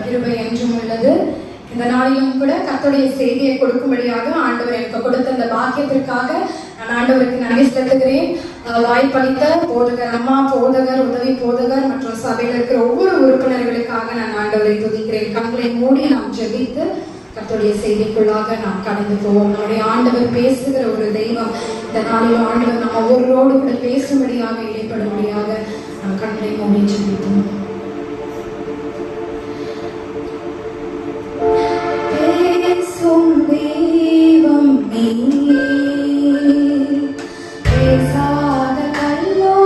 கிருபை என்றும் உள்ளது. இந்த நாளிலும் கூட கர்த்தருடைய செய்தியை கொடுக்கும்படியாக ஆண்டவர் எனக்கு கொடுத்த அந்த பாக்கியத்திற்காக நான் ஆண்டவருக்கு நன்றி செலுத்துகிறேன். வாய்ப்பளித்த போதகர் அம்மா, போதகர், உதவி போதகர் மற்றும் சபையில் இருக்கிற ஒவ்வொரு உறுப்பினர்களுக்காக நான் ஆண்டவரை துதிக்கிறேன். கண்களை மூடி நாம் ஜெபித்து கர்த்தருடைய செய்திக்குள்ளாக நாம் கடந்து போவோம். நம்முடைய ஆண்டவர் பேசுகிற ஒரு தெய்வம். இந்த நாளிலும் ஆண்டவர் நம்ம ஒவ்வொருவரோடு கூட பேசும்படியாக இடைப்படும்படியாக நாம் கண்களை மூடி ஜெபிப்போம். பேசும் தெய்வம் நீ, பேசாத கல்லோ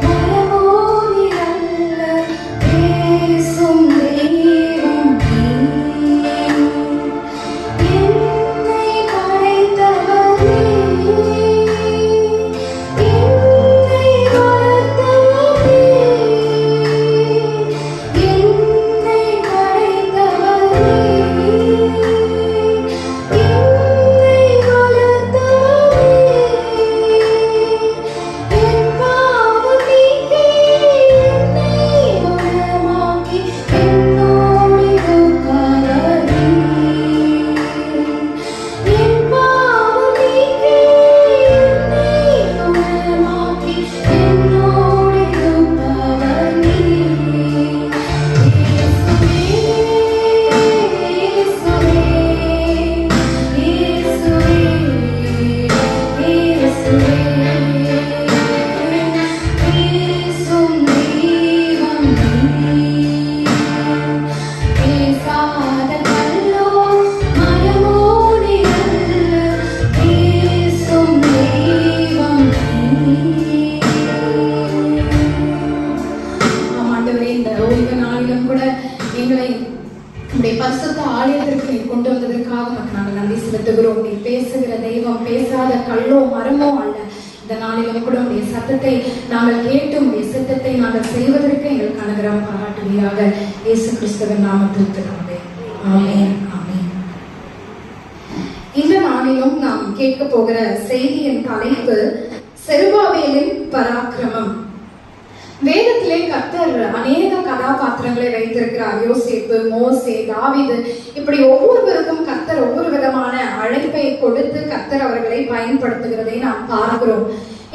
மரமோ நிழல்ல. பேசும் தெய்வம் நீ, என்னை படைத்தவரே, என்னை வளர்த்தவரே, என்னை படைத்தவரே, பரிசுத்த ஆலயத்திற்கு நீ கொண்டு வந்ததற்காக உனக்கு நாங்கள் நன்றி செலுத்துகிறோம். நீ பேசுகிற தெய்வம், பேசாத கல்லோ மரமோ அல்ல. இந்த நாளிலும் கூட உடைய சத்தத்தை நாங்கள் கேட்டு உடைய சித்தத்தை நாங்கள் செய்வதற்கு எங்களுக்கு அனுகிரகம் பாராட்டுவீராக. இயேசு கிறிஸ்துவின் நாமத்தில் பிதாவே, ஆமென், ஆமென். இந்த நாளிலும் நாம் கேட்க போகிற செய்தியின் தலைப்பு செருபாபேலின் பராக்கிரமம். வேதத்திலே கர்த்தர் அநேக கதாபாத்திரங்களை வைத்திருக்கிறார். யோசேப்பு, மோசே, தாவீது, இப்படி ஒவ்வொருவருக்கும் கர்த்தர் ஒவ்வொரு விதமான அழைப்பை கொடுத்து கர்த்தர் அவர்களை பயன்படுத்துகிறதை நாம் பார்க்கிறோம்.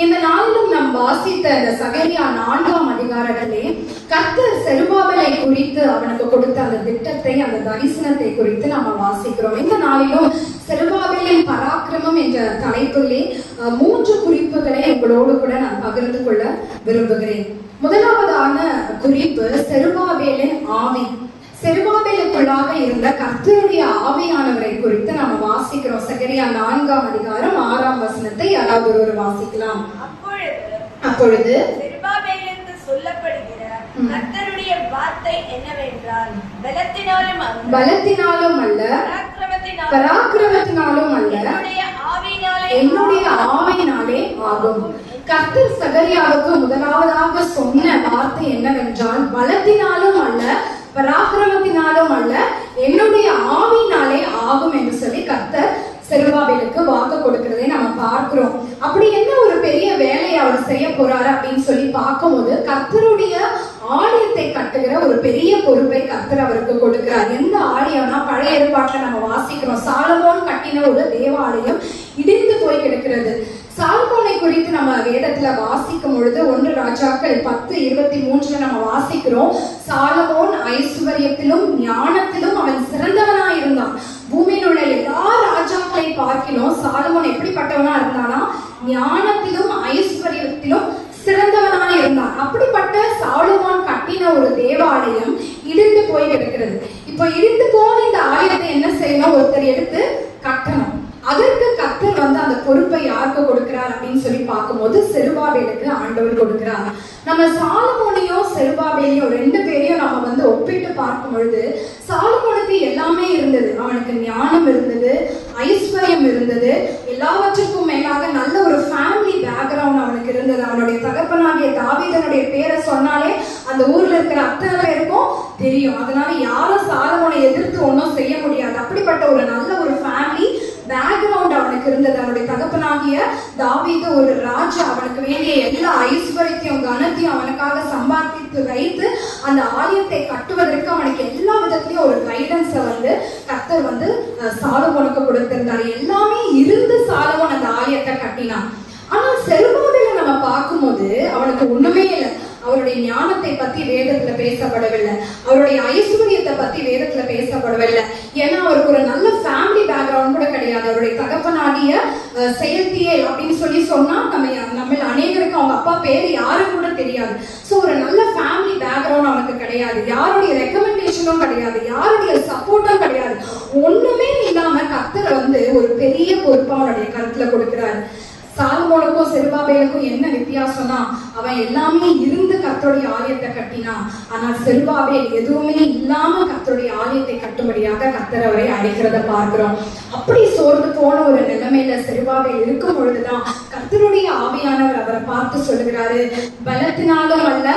இந்த நாளிலும் நாம் வாசித்த இந்த சகரியா 4ஆம் அதிகாரத்திலே கர்த்தர் செருபாபேலை குறித்து அவனுக்கு கொடுத்த அந்த திட்டத்தை, அந்த தரிசனத்தை குறித்து நாம வாசிக்கிறோம். இந்த நாளிலும் செருபாபேலின் பராக்கிரமம் என்ற தலைப்பிலே 3 குறிப்புகளை உங்களோடு கூட நான் பகிர்ந்து கொள்ள விரும்புகிறேன். முதலாவதான குறிப்பு செருபாபேலின் ஆவி. செருபாபேலுக்குள்ளாக இருந்த கர்த்தருடைய ஆவியானவரை குறித்து நாம வாசிக்கிறோம். சகரியா 4ஆம் அதிகாரம் 6ஆம் வசனத்தை யாராவது ஒருவர் வாசிக்கலாம். அப்பொழுது செருபாபேலுக்கு சொல்லப்படுகிற கர்த்தருடைய வார்த்தை என்னவென்றால், பலத்தினாலும் அல்ல, பராக்கிரமத்தினாலும் அல்ல, என்னுடைய ஆவியினாலே ஆகும். கர்த்தர் சகரியாவுக்கு முதலாவதாக சொன்ன வார்த்தை என்னவென்றால், பலத்தினாலும் அல்ல, பராக்கிரமத்தினாலும் அல்ல, என்னுடைய ஆவியினாலே ஆகும் என்று சொல்லி கர்த்தர் செருபாபேலுக்கு வாக்கு கொடுக்கிறதை நம்ம பார்க்கிறோம். அப்படி என்ன ஒரு பெரிய வேலையை அவர் செய்ய போறாரு அப்படின்னு சொல்லி பார்க்கும்போது, கர்த்தருடைய ஆலயத்தை கட்டுகிற ஒரு பெரிய பொறுப்பை கர்த்தர் அவருக்கு கொடுக்கிறார். எந்த ஆலயம்னா, பழைய ஏற்பாட்டுல நம்ம வாசிக்கிறோம், சாலமோன் கட்டின ஒரு தேவாலயம் இடிந்து போய் கிடக்கிறது. சாலமோனை குறித்து நம்ம வேதத்துல வாசிக்கும் பொழுது 1 ராஜாக்கள் 10:23 நம்ம வாசிக்கிறோம், சாலமோன் ஐஸ்வர்யத்திலும் ஞானத்திலும் அவன் சிறந்தவனா இருந்தான். பூமியில் உள்ள எல்லா ராஜாக்களை பார்க்கிறோம், சாலமோன் எப்படிப்பட்டவனா இருந்தானா, ஞானத்திலும் ஐஸ்வர்யத்திலும் சிறந்தவனாக இருந்தான். அப்படிப்பட்ட சாலமோன் கட்டின ஒரு தேவாலயம் இடிந்து போய் கிடக்கிறது. இப்போ இடிந்து போன இந்த ஆலயத்தை என்ன செய்யணும், ஒருத்தர் எடுத்து கட்டணும். அதற்கு கர்த்தர் அந்த பொறுப்பை யாருக்கு கொடுக்கிறார் அப்படின்னு சொல்லி பார்க்கும்போது செருபாபேலுக்கு ஆண்டவர் கொடுக்கிறார். நம்ம சாலமோனையும் செருபாபேலையும் 2 பேரையும் நம்ம ஒப்பிட்டு பார்க்கும் பொழுது, சாலமோனுக்கு எல்லாமே இருந்தது. அவனுக்கு ஞானம் இருந்தது, ஐஸ்வர்யம் இருந்தது, எல்லாவற்றுக்கும் மேலாக நல்ல ஒரு ஃபேமிலி பேக்ரவுண்ட் அவனுக்கு இருந்தது. அவனுடைய தகப்பனாகிய தாவீதனுடைய பேரை சொன்னாலே அந்த ஊர்ல இருக்கிற அத்தனை பேருக்கும் தெரியும். அதனால யாரும் சாலமோனை எதிர்த்து ஒன்றும் செய்ய முடியாது. அப்படிப்பட்ட ஒரு நல்ல ஒரு ஃபேமிலி பேக்ரவுண்ட் அவனுக்கு இருந்தது. அவனுடைய தகப்பனாகிய தாவீது ஒரு ராஜா. அவனுக்கு வேண்டிய எல்லா ஐஸ்வர்யத்தையும் கனத்தையும் அவனுக்காக சம்பாதித்து வைத்து அந்த ஆலயத்தை கட்டுவதற்கு அவனுக்கு எல்லா விதத்திலையும் கர்த்தர் வந்து சாலமோனுக்கு கொடுத்திருந்தார். எல்லாமே இருந்து சாலமோன் அந்த ஆலயத்தை கட்டினான். ஆனா செருபாபேலை நம்ம பார்க்கும்போது அவனுக்கு ஒண்ணுமே இல்லை. அவருடைய ஞானத்தை பத்தி வேதத்துல பேசப்படவில்லை, அவருடைய ஐஸ்வர்யத்தை பத்தி வேதத்துல பேசப்படவில்லை. ஏன்னா அவருக்கு ஒரு நல்ல ஃபேமிலி பேக்ரவுண்ட் கூட கிடையாது. அவருடைய தகப்பனாகிய செயல்தியேல் அப்படின்னு சொன்னா நம்ம அநேகருக்கு அவங்க அப்பா பேரு யாரும் கூட தெரியாது. சோ ஒரு நல்ல ஃபேமிலி பேக்ரவுண்ட் அவனுக்கு கிடையாது, யாருடைய ரெக்கமெண்டேஷனும் கிடையாது, யாருடைய சப்போர்ட்டும் கிடையாது. ஒண்ணுமே இல்லாம கர்த்தர் வந்து ஒரு பெரிய பொறுப்பா அவனுடைய கருத்துல கொடுக்கிறாரு. சாலமோனுக்கும் செருபாபேலுக்கும் என்ன வித்தியாசம்னா, அவன் எல்லாமே இருந்து கர்த்தருடைய ஆலயத்தை கட்டினான். ஆனால் செருபாபேல் எதுவுமே இல்லாம கர்த்தருடைய ஆலயத்தை கட்டும்படியாக கர்த்தர் அவரை அழைக்கிறத பார்க்கிறோம். அப்படி சோர்ந்து போன ஒரு நிலைமையில செருபாபேல் இருக்கும் பொழுதுதான் கர்த்தருடைய ஆவியானவர் அவரை பார்த்து சொல்லுகிறாரு, பலத்தினாலும் அல்ல,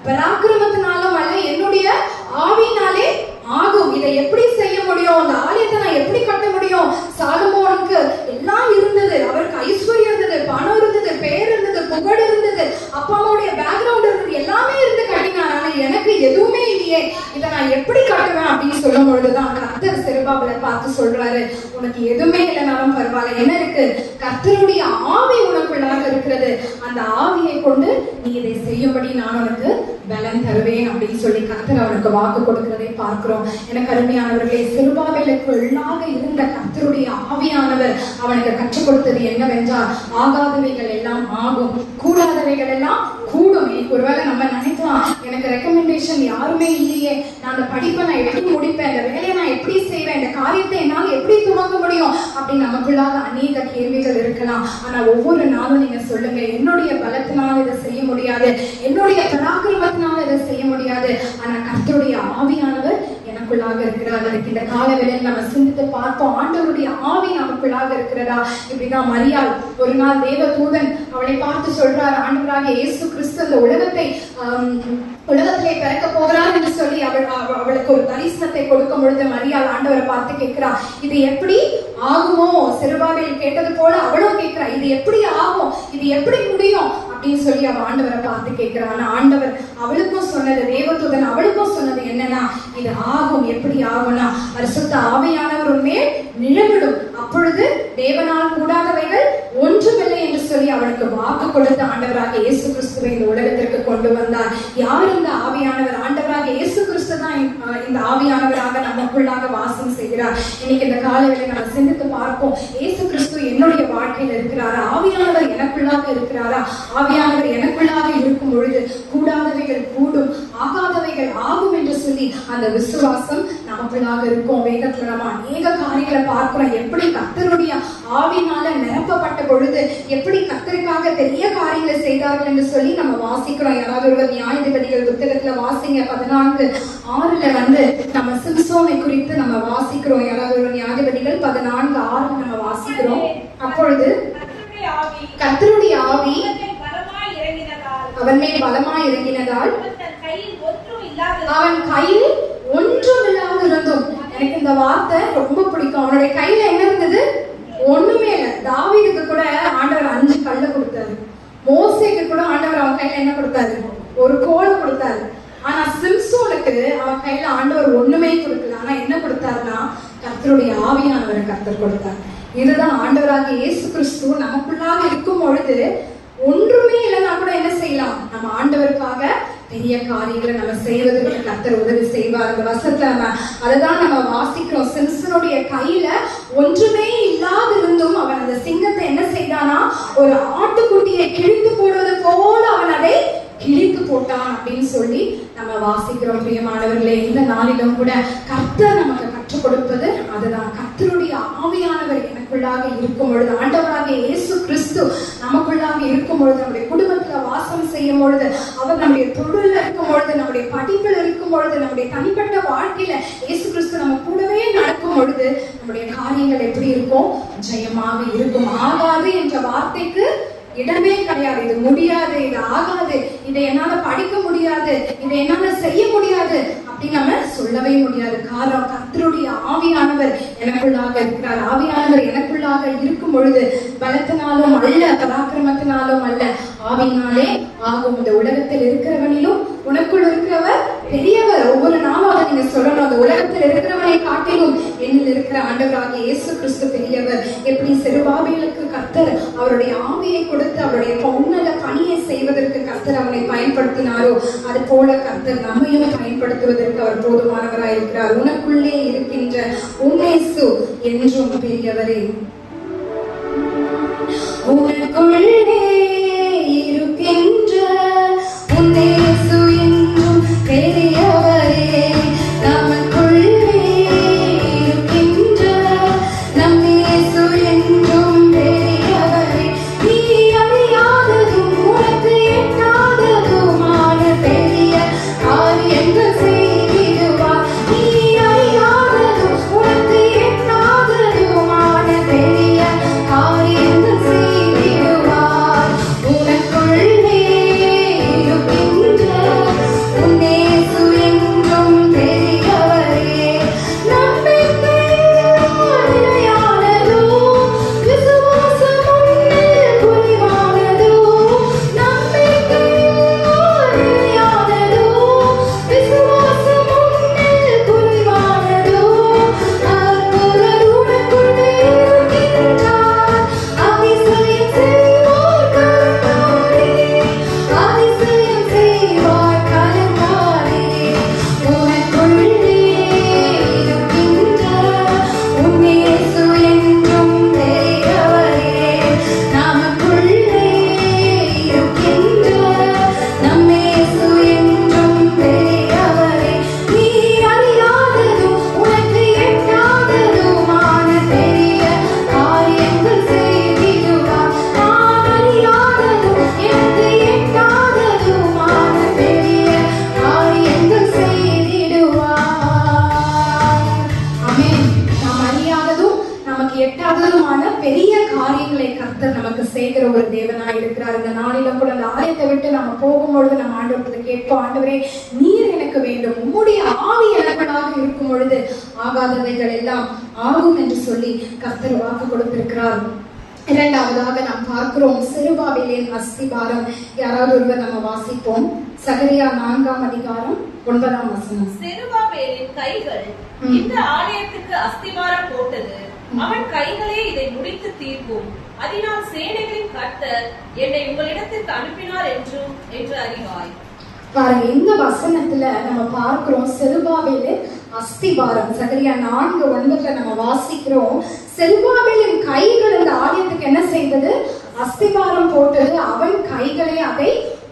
பராக்கிரமத்தினாலும் அல்ல, என்னுடைய ஆவியினாலே ஆகும். இதை எப்படி செய்ய முடியும்? அந்த ஆலயத்தை நான் எப்படி கட்ட முடியும்? சாலமோனுக்கு எல்லாம் இருந்தது, அவருக்கு ஐஸ்வர்யம் இருந்தது, பணம் இருந்தது, பேர் இருந்தது, புகழ் இருந்தது, அப்பா அம்மாவுடைய பேக்ரவுண்ட் இருந்தது, எல்லாமே இருந்து கட்டினார். ஆனா எனக்கு எதுவுமே இல்லையே, இதை நான் எப்படி கட்டுவேன் அப்படின்னு சொல்லும் பொழுதுதான் கர்த்தர் செருபாபேலை பார்த்து சொல்றாரு, உனக்கு எதுவுமே இல்லைனாலும் பரவாயில்ல, என்ன இருக்கு? கர்த்தருடைய ஆவி உனக்குள்ளாக இருக்கிறது. அந்த ஆவியை கொண்டு நீ இதை செய்யும்படி நான் உனக்கு பலன் தருவேன் அப்படின்னு சொல்லி கர்த்தர் அவனுக்கு வாக்கு கொடுக்கிறதை பார்க்கிறோம். எனக்கு அருமையானவர்களே, செருபாபேலுக்குள்ளாக இருந்த கர்த்தருடைய ஆவியானவர் அவனுக்கு கற்றுக் கொடுத்தது என்னவென்றால், ஆகாதவைகள் எல்லாம் ஆகும், கூடாதவைகள் எல்லாம் கூடும். ஒருவேளை நம்ம நினைக்கலாம், எனக்கு ரெக்கமெண்டேஷன் யாருமே இல்லையே, நான் அந்த படிப்பை நான் எப்படி முடிப்பேன், இந்த வேலையை நான் எப்படி செய்வேன், இந்த காரியத்தை என்னால் எப்படி துவங்க முடியும் அப்படின்னு நமக்குள்ளாக அநேக கேள்விகள் இருக்கலாம். ஆனா ஒவ்வொரு நாளும் நீங்க சொல்லுங்க, என்னுடைய பலத்தினால் இதை செய்ய முடியாது, என்னுடைய பராக்கிரமத்தினால் இதை செய்ய முடியாது, ஆனா கர்த்தருடைய ஆவியானவர் எனக்குள்ளாக இருக்கிறார். அதுக்கு இந்த காலவேளையில் நம்ம சிந்தித்து பார்ப்போம், ஆண்டவருடைய ஆவி நமக்குள்ளாக இருக்கிறதா? இப்படிதான் மரியாள் ஒரு நாள் தேவ தூதன் அவளை பார்த்து சொல்றார், ஆண்டவராக இயேசு கிறிஸ்து இந்த உலகத்திலே பிறக்க போகிறார் என்று சொல்லி அவளுக்கு ஒரு தரிசனத்தை கொடுக்கும் பொழுது மரியாள் ஆண்டவரை பார்த்து கேட்கிறா, இது எப்படி ஆகுமோ? செருபாபேல் கேட்டது போல அவளும் கேட்கிறா, இது எப்படி ஆகும், இது எப்படி முடியும் அப்படின்னு சொல்லி அவ ஆண்டவரை பார்த்து கேட்கிறான். ஆண்டவர் அவளுக்கும் சொன்னது, தேவதூதன் அவளுக்கும் சொன்னது என்னன்னா, இது ஆகும். எப்படி ஆகும்னா, பரிசுத்த ஆவியானவர் மேல் நிழலிடும், அப்பொழுது தேவனால் கூடாதவைகள் ஒன்றுமில்லை என்று சொல்லி அவளுக்கு வாக்கு கொடுத்த ஆண்டவராக இயேசு கிறிஸ்துவை இந்த உலகத்திற்கு கொண்டு வந்தார். யார் இந்த ஆவியானவர்? ஆண்டவராக இயேசு கிறிஸ்து தான் இந்த ஆவியானவராக நமக்குள்ளாக வாசம் செய்கிறார். இன்னைக்கு இந்த காலையில நம்ம சிந்தித்து பார்ப்போம், இயேசு கிறிஸ்து என்னுடைய வாழ்க்கையில் இருக்கிறாரா? ஆவியானவர் எனக்குள்ளாக இருக்கிறாரா? ஆவியானவர் எனக்குள்ளாக இருக்கும் பொழுது கூடாதவைகள் கூடும், ஆகாதவைகள் ஆகும் என்று சொல்லி அந்த விசுவாசம் நமக்குள்ளாக இருக்கும். வேதத்துல நம்ம அநேக காரியங்களை பார்க்கிறோம், எப்படி கர்த்தருடைய ஆவினால நிரப்பப்பட்ட பொழுது எப்படி கர்த்தருக்காக பெரிய காரியங்களை செய்தார்கள் என்று சொல்லி நம்ம வாசிக்கிறோம். யாராவது ஒருவர் நியாயாதிபதிகள் புத்தகத்துல வாசிங்க, 14:6 வந்து நம்ம சிம்சோனை குறித்து நம்ம வாசிக்கிறோம். யாராவது ஒரு நியாயாதிபதிகள் 14:6 நம்ம வாசிக்கிறோம். அப்பொழுது கர்த்தருடைய ஆவி அவன் மேல் பலமாய் இறங்கினதால் அவன் கையில் ஒன்றும் இல்லாத இருந்தும், எனக்கு இந்த வார்த்தை ரொம்ப பிடிக்கும், அவனுடைய கையில என்ன இருந்தது? ஒண்ணுமே இல்லை. தாவீதுக்கு கூட ஆண்டவர் 5 கல்லை கொடுத்தாரு, மோசேக்கு கூட ஆண்டவர் அவன் கையில என்ன கொடுத்தாரு? ஒரு கோலை கொடுத்தாரு. ஆனா சிம்சோனுக்கு அவன் கையில ஆண்டவர் ஒண்ணுமே கொடுக்கல. ஆனா என்ன கொடுத்தாருன்னா, கர்த்தருடைய ஆவியானவரை கர்த்தர் கொடுத்தார். இதுதான் ஆண்டவராக இயேசு கிறிஸ்து நமக்குள்ளாக இருக்கும் பொழுது ஒன்றுமே இல்லைன்னா கூட என்ன செய்யலாம்? நம்ம ஆண்டவருக்காக பெரிய காரியங்களை நம்ம செய்வதற்கு கர்த்தர் உதவி செய்வார். அந்த வசனத்துல நம்ம அதுதான் நம்ம வாசிக்கிறோம். சிம்சனுடைய கையில ஒன்றுமே இல்லாத இருந்தும் அவன் அந்த சிங்கத்தை என்ன செய்தானா, ஒரு ஆட்டுக்குட்டியை கிழித்து போடுவது போல அவன் அதை கிழித்து போட்டான் அப்படின்னு சொல்லி நம்ம வாசிக்கிறோம். பிரியமானவர்களே, இந்த நாளிலும் கூட கர்த்தர் நமக்கு கற்றுக் கொடுப்பது அதுதான். கர்த்தருடைய ஆவியானவர் எனக்குள்ளாக இருக்கும் பொழுது, ஆண்டவராக இயேசு கிறிஸ்து நமக்குள்ளாக இருக்கும் பொழுது, நம்முடைய குடும்பத்துல வாசம் செய்யும் பொழுது, அவர் நம்முடைய தொழில இருக்கும் பொழுது, நம்முடைய படிப்பில் இருக்கும் பொழுது, நம்முடைய தனிப்பட்ட வாழ்க்கையில இயேசு கிறிஸ்து நம்ம கூடவே நடக்கும் பொழுது நம்முடைய காரியங்கள் எப்படி இருக்கும்? ஜெயமாக இருக்கும். ஆகாது என்ற வார்த்தைக்கு இடமே கிடையாது. இது முடியாது, இது ஆகாது, இதை என்னால படிக்க முடியாது, இதை என்னால செய்ய முடியாது அப்படின்னு நம்ம சொல்லவே முடியாது. காரணம், கர்த்தருடைய ஆவியானவர் எனக்குள்ளாக இருக்கிறார். ஆவியானவர் எனக்குள்ளாக இருக்கும் பொழுது பலத்தினாலும் அல்ல, பராக்கிரமத்தினாலும் அல்ல, ஆவியினாலே ஆகும். இந்த உலகத்தில் இருக்கிறவனிலும் உனக்குள் இருக்கிறவர் பெரியவர். ஒவ்வொரு நாளும் அதை நீங்க சொல்லணும். அந்த உலகத்தில் இருக்கிறவனை நம்மை காட்டிலும் என்னில் இருக்கிற ஆண்டவராகிய இயேசு கிறிஸ்து பெரியவர். எப்படி செருபாபேலுக்கு கர்த்தர் அவருடைய ஆவியை கொடுத்து அவருடைய உன்னத பணியை செய்வதற்கு கர்த்தர் அவனை பயன்படுத்தினாரோ, அது போல கர்த்தர் நம்மையும் பயன்படுத்துவதற்கு அவர் போதுமானவராய் இருக்கிறார். உனக்குள்ளே இருக்கின்ற உன்னேசு என்றும் பெரியவரே. உனக்குள்ளே இருக்கின்ற உன்னேசு என்றும் பெரியவரே. நமக்குள்ளே இருக்கின்ற நம்மேசு என்றும் பெரியவரே. நீ அறியாததும் உனக்கு எட்டாததுமான பெரிய காரியங்கள் செய்திடுவார். நீ அறியாததும் உனக்கு எட்டாததுமான பெரிய காரியங்கள் செய்திடுவார். உனக்குள்ளே இருக்கின்ற உன்னேசு என்றும் பெரியவரே. நம்பிக்கை நிலையானதோ, விசுவாசம் உன்னில் குறைவானதோ. நம்பிக்கை நிலையானதோ, விசுவாசம் உன்னில் குறைவானதோ. அற்புதர் உனக்குள்ளே இருக்கின்றார். அதிசயம் செய்வார் கலங்காதே. அதிசயம் செய்வார் கலங்காதே. உனக்குள்ளே இருக்கின்ற உன்னேசு என்றும் பெரியவரே. நமக்குள்ளே இருக்கின்ற நம்மேசு என்றும் பெரியவரே. நீ அறியாததும் உனக்கு எட்டாததுமான பெரிய காரியங்கள் செய்திடுவார். நான் அறியாததும் எனக்கு எட்டாததுமான பெரிய காரியங்கள் செய்திடுவார். ஆமென். நாம் அறியாததும் நமக்கு எட்டாததுமான பெரிய காரியங்களை கர்த்தர் நமக்கு செய்கிற ஒரு தேவனாய் இருக்கிறார். இந்த நாளில கூட அந்த ஆலயத்தை விட்டு நம்ம போகும்பொழுது நம்ம ஆண்டவரத்தை கேட்போம், ஆண்டவரே நீர் எனக்கு வேண்டும், உம்முடைய ஆவி எனக்குள்ளாக இருக்கும் பொழுது ஆகாதவைகள் எல்லாம் ஆகும் என்று சொல்லி கர்த்தர் வாக்கு கொடுத்திருக்கிறார். இரண்டாவதாக நாம் பார்க்கிறோம் செருபாபேலின் அஸ்திபாரம். யாராவது ஒருவர் நம்ம வாசிப்போம். சகரியா 4ஆம் அதிகாரம் 9ஆம் வசனம். செருபாபேலின் கைகள் இந்த ஆலயத்துக்கு அஸ்திவாரம் போட்டது. அவன் கைகளே இதை முடித்து தீர்க்கும். அதனால் சேனைகளின் கர்த்தர் என்னை உங்களிடத்திற்கு அனுப்பினார் என்று அறிவாய். பாருங்க, இந்த வசனத்துல நம்ம பார்க்கிறோம் செருபாபேலு அஸ்திபாரம். சகரியா 4:9 நம்ம வாசிக்கிறோம், செருபாபேலின் கைகள் இந்த ஆலயத்துக்கு என்ன செய்தது? அஸ்திபாரம் போட்டது. அவன் கைகளே அதை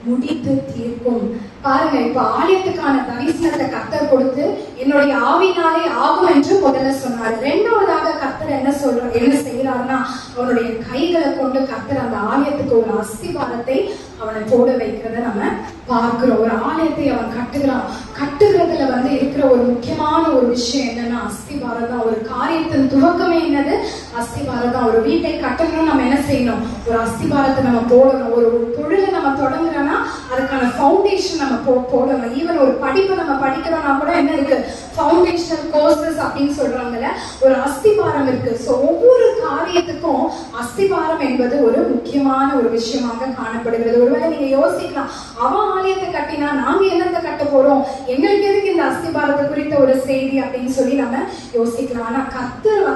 முடித்து தீர்க்கும். பாருங்க, இப்ப ஆலயத்துக்கான தரிசனத்தை கர்த்தர் கொடுத்து என்னுடைய ஆவினாலே ஆகும் என்று முதல்ல சொன்னார். இரண்டாவதாக கர்த்தர் என்ன செய்யறாருன்னா, அவனுடைய கைகளை கொண்டு கர்த்தர் அந்த ஆலயத்துக்கு ஒரு அஸ்திபாரத்தை அவனை போட வைக்கிறத நம்ம பார்க்கிறோம். ஒரு ஆலயத்தை அவன் கட்டுகிறான். கட்டுகிறதுல இருக்கிற ஒரு முக்கியமான ஒரு விஷயம் என்னன்னா அஸ்திபாரம் தான். ஒரு காரியத்தின் துவக்கமே என்னது? அஸ்திபாரம் தான். ஒரு வீட்டை கட்டணும்னு நம்ம என்ன செய்யணும்? ஒரு அஸ்திபாரத்தை நம்ம போடணும். ஒரு தொழிலை நம்ம தொடங்குறோம்னா அதுக்கான ஃபவுண்டேஷன் நம்ம போடணும். ஈவன் ஒரு படிப்பை நம்ம படிக்கிறோம்னா கூட என்ன இருக்கு? ஃபவுண்டேஷனல் கோர்சஸ் அப்படின்னு சொல்றாங்கல்ல, ஒரு அஸ்திபாரம் இருக்கு. ஸோ ஒவ்வொரு காரியத்துக்கும் அஸ்திபாரம் என்பது ஒரு முக்கியமான ஒரு விஷயமாக காணப்படுகிறது. ஒருவேளை நீங்க யோசிக்கலாம், அவன் ஆலயத்தை கட்டினா நாங்க என்னத்தை கட்ட போறோம், எங்களுக்கு எதுக்கு இந்த அஸ்திபாரத்தை குறித்த ஒரு செய்தி அப்படின்னு சொல்லி நம்ம யோசிக்கலாம். ஆனா கர்த்தர்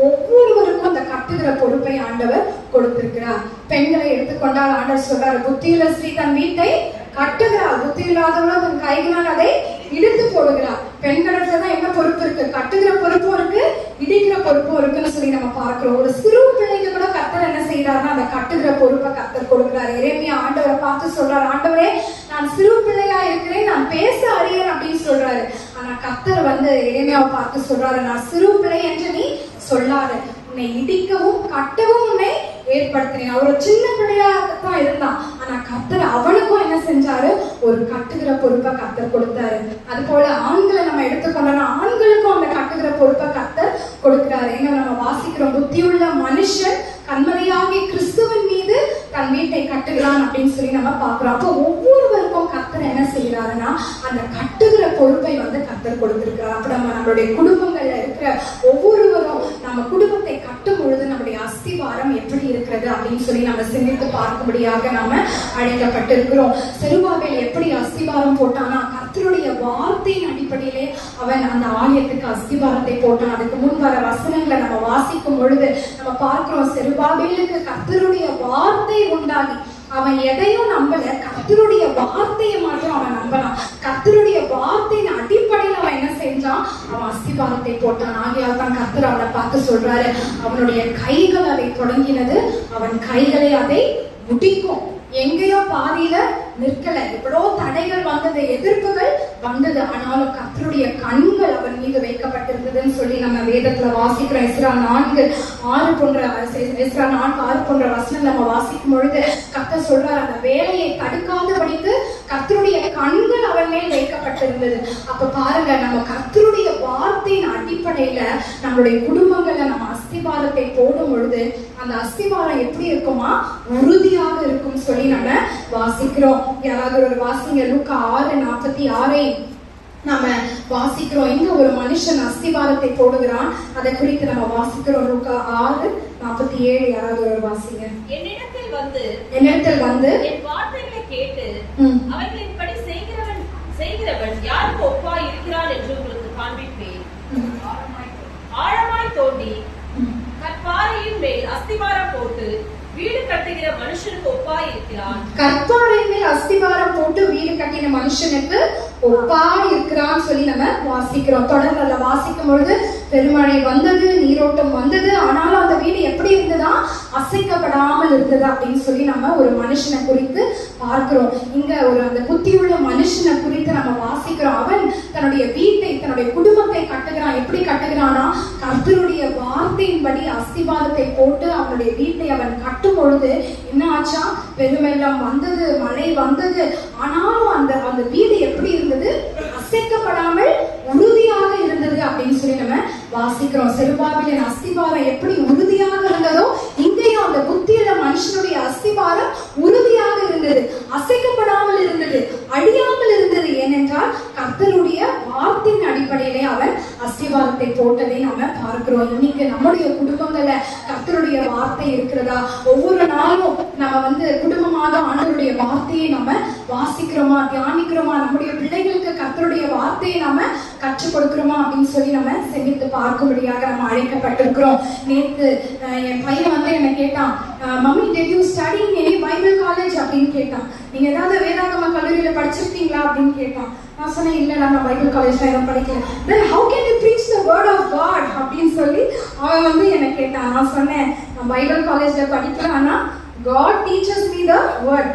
ஒவ்வொருவருக்கும் அந்த கட்டுகிற பொறுப்பை ஆண்டவர் கொடுத்திருக்கிறார். பெண்களை எடுத்துக்கொண்டால் ஆண்டவர் சொல்றாரு, புத்தியுள்ள ஸ்ரீ தன் வீட்டை கட்டுகிறார், புத்தி இல்லாதவர்கள் தன் கைகளால் அதை இடித்து போடுகிறார். பெண்களுக்கு தான் என்ன பொறுப்பு இருக்கு? கட்டுகிற பொறுப்பும் இருக்கு, இடிக்கிற பொறுப்பும் இருக்குன்னு சொல்லி நம்ம பார்க்கிறோம். ஒரு சிறு பிள்ளைக்கு கூட கர்த்தர் என்ன செய்யறாருன்னா அந்த கட்டுகிற பொறுப்பை கர்த்தர் கொடுக்கிறார். எரேமியா ஆண்டவரை பார்த்து சொல்றாரு, ஆண்டவரே நான் சிறு பிள்ளையா இருக்கிறேன், நான் பேச அறியேன் அப்படின்னு சொல்றாரு. ஆனா கர்த்தர் எரேமியாவை பார்த்து சொல்றாரு, நான் சிறு பிள்ளை என்று நீ சொல்லாத, உன்னை இடிக்கவும் கட்டவும் உன்னை ஏற்படுத்தினேன். அவர் சின்ன பிள்ளையாகத்தான் இருந்தான். ஆனா கர்த்தர் அவனுக்கும் என்ன செஞ்சாரு? ஒரு கட்டுகிற பொறுப்பை கர்த்தர் கொடுத்தாரு. அது போல ஆண்களை நம்ம எடுத்துக்கொண்டோம்னா ஆண்களுக்கும் அந்த கட்டுகிற பொறுப்பை கர்த்தர் கொடுக்கிறாரு. ஏன்னா நம்ம வாசிக்கிறோம், புத்தியுள்ள மனுஷன் கண்மலையாகி கிறிஸ்துவின் மீது தன் வீட்டை கட்டுகிறான் அப்படின்னு சொல்லி நம்ம பார்க்கிறோம். அப்போ ஒவ்வொருவருக்கும் கர்த்தர் என்ன செய்யறாருன்னா அந்த கட்டுகிற பொறுப்பை கர்த்தர் கொடுத்திருக்கிறார். அப்ப நம்மளுடைய குடும்பங்கள்ல இருக்கிற ஒவ்வொருவரும் நம்ம குடும்பத்தை கட்டும் பொழுது நம்முடைய அஸ்திவாரம் எப்படி இருக்கிறது அப்படின்னு சொல்லி நம்ம சிந்தித்து பார்க்கும்படியாக நாம அழைக்கப்பட்டிருக்கிறோம். செருபாபேல் எப்படி அஸ்திவாரம் போட்டானா, கர்த்தருடைய கர்த்தருடைய வார்த்தையின் அடிப்படையிலே அவன் அந்த ஆலயத்துக்கு அஸ்திபாரத்தை போட்டான். அதுக்கு முன் வர வசனங்களை நம்ம வாசிக்கும் பொழுது நம்ம பார்க்கிறோம், செருபாபேலுக்கு கர்த்தருடைய வார்த்தை உண்டாகி அவன் எதையும் நம்பல, கர்த்தருடைய வார்த்தையை மட்டும் அவன் நம்பலாம். கர்த்தருடைய வார்த்தையின் அடிப்படையில் அவன் என்ன செஞ்சான்? அவன் அஸ்திபாரத்தை போட்டான். ஆகையால் தான் கர்த்தர் அவனை பார்த்து சொல்றாரு, அவனுடைய கைகள் அதை தொடங்கினது, அவன் கைகளை அதை முடிக்கும். எங்கேயோ பாதியில நிற்கல, எவ்வளோ தடைகள் வந்தது, எதிர்ப்புகள் வந்தது, ஆனாலும் கர்த்தருடைய கண்கள் அவன் மீது வைக்கப்பட்டிருந்ததுன்னு சொல்லி நம்ம வேதத்துல வாசிக்கிறோம். எஸ்ரா 4:6 போன்ற வசனம் நம்ம வாசிக்கும் பொழுது கர்த்தர் சொல்றார், அந்த வேலையை தடுக்காதபடிக்கு கர்த்தருடைய கண்கள் அவன் மேல் வைக்கப்பட்டிருந்தது. அப்ப பாருங்க, நம்ம கர்த்தருடைய வார்த்தையின் அடிப்படையில நம்மளுடைய குடும்பங்கள்ல நம்ம அஸ்திபாரத்தை போடும் பொழுது அந்த அஸ்திபாரம் எப்படி இருக்குமா? உறுதியாக இருக்கும் சொல்லி நம்ம வாசிக்கிறோம். யாராவது ஒரு வாசிங்க, லூக்கா 6:46 நம்ம வாசிக்கிறோம். இங்க ஒரு மனுஷன் அஸ்திபாரத்தை போடுகிறான், அதை குறித்து நம்ம வாசிக்கிறோம். லூக்கா 6:47 யாராவது ஒரு வாசிங்க. என்னிடத்தில் வந்து என் வார்த்தைகளை கேட்டு அவைகளின்படி செய்கிறவன் யாருக்கு ஒப்பாய் இருக்கிறான் என்று உங்களுக்கு காண்பிப்பேன். ஆழமாய் தோண்டி கற்பாறையின் மேல் அஸ்திபாரம் போட்டு வீடு கட்டுகிற மனுஷனுக்கு ஒப்பாய் இருக்கிறான். கற்பாறையின் மேல் அஸ்திபாரம் போட்டு வீடு கட்டின மனுஷனுக்கு ஒப்பாய் இருக்கிறான்னு சொல்லி நம்ம வாசிக்கிறோம். தொடர்ந்து அதை வாசிக்கும் பொழுது பெருமழை வந்தது, நீரோட்டம் வந்தது, ஆனாலும் அந்த வீடு எப்படி இருந்ததா? அசைக்கப்படாமல் இருந்தது அப்படின்னு சொல்லி நம்ம ஒரு மனுஷனை குறித்து பார்க்கிறோம். இங்க ஒரு அந்த புத்தியுள்ள மனுஷனை குறித்து நம்ம வாசிக்கிறோம். அவன் தன்னுடைய வீட்டை, தன்னுடைய குடும்பத்தை கட்டுகிறான். எப்படி கட்டுகிறானா? கர்த்தருடைய வார்த்தையின்படி அஸ்திபாரத்தை போட்டு அவனுடைய வீட்டை அவன் கட்டும் பொழுது என்ன ஆச்சா? பெருமெல்லாம் வந்தது, மழை வந்தது, ஆனாலும் அந்த வீடு எப்படி இருந்தது? அசைக்கப்படாமல் உறுதியாக இருந்தது அப்படின்னு சொல்லி நம்ம வாசிக்கிறோம். செருபாபேலின் அஸ்திபாரம் எப்படி உறுதியாக இருந்ததோ இங்கேயும் அந்த புத்தியுள்ள மனுஷனுடைய அஸ்திபாரம் உறுதியாக இருந்தது, அசைக்கப்படாமல் இருந்தது, அழியாமல் இருந்தது. ஏனென்றால் கர்த்தருடைய வார்த்தையின் அடிப்படையிலே அவன் அஸ்திபாரத்தை போட்டதை நாம பார்க்கிறோம். இன்னைக்கு நம்முடைய குடும்பங்கள்ல கர்த்தருடைய வார்த்தை இருக்கிறதா? ஒவ்வொரு நாளும் நம்ம குடும்பமாக ஆண்டவருடைய வார்த்தையை நம்ம வாசிக்கிறோமா, தியானிக்கிறோமா? நம்முடைய பிள்ளைகளுக்கு கர்த்தருடைய வார்த்தையை நாம கற்றுக் கொடுக்கிறோமா அப்படின்னு சொல்லி நம்ம சிந்தித்து பார்க்கும்படியாக நம்ம அழைக்கப்பட்டிருக்கிறோம். நேற்று என் பையன் என்ன கேட்டான், mummy did you study in any Bible college அப்படின்னு கேட்டான். நீங்க ஏதாவது வேதாகம கல்லூரியில படிச்சிருக்கீங்களா அப்படின்னு கேட்டான். நான் சொன்னேன், இல்ல நான் பைபிள் காலேஜ்ல எதுவும் படிக்கல. Then how can you preach the word of God அப்படின்னு சொல்லி அவன் என்ன கேட்டான். நான் சொன்னேன், நான் பைபிள் காலேஜ்ல படிக்கல, ஆனா God teaches me the word.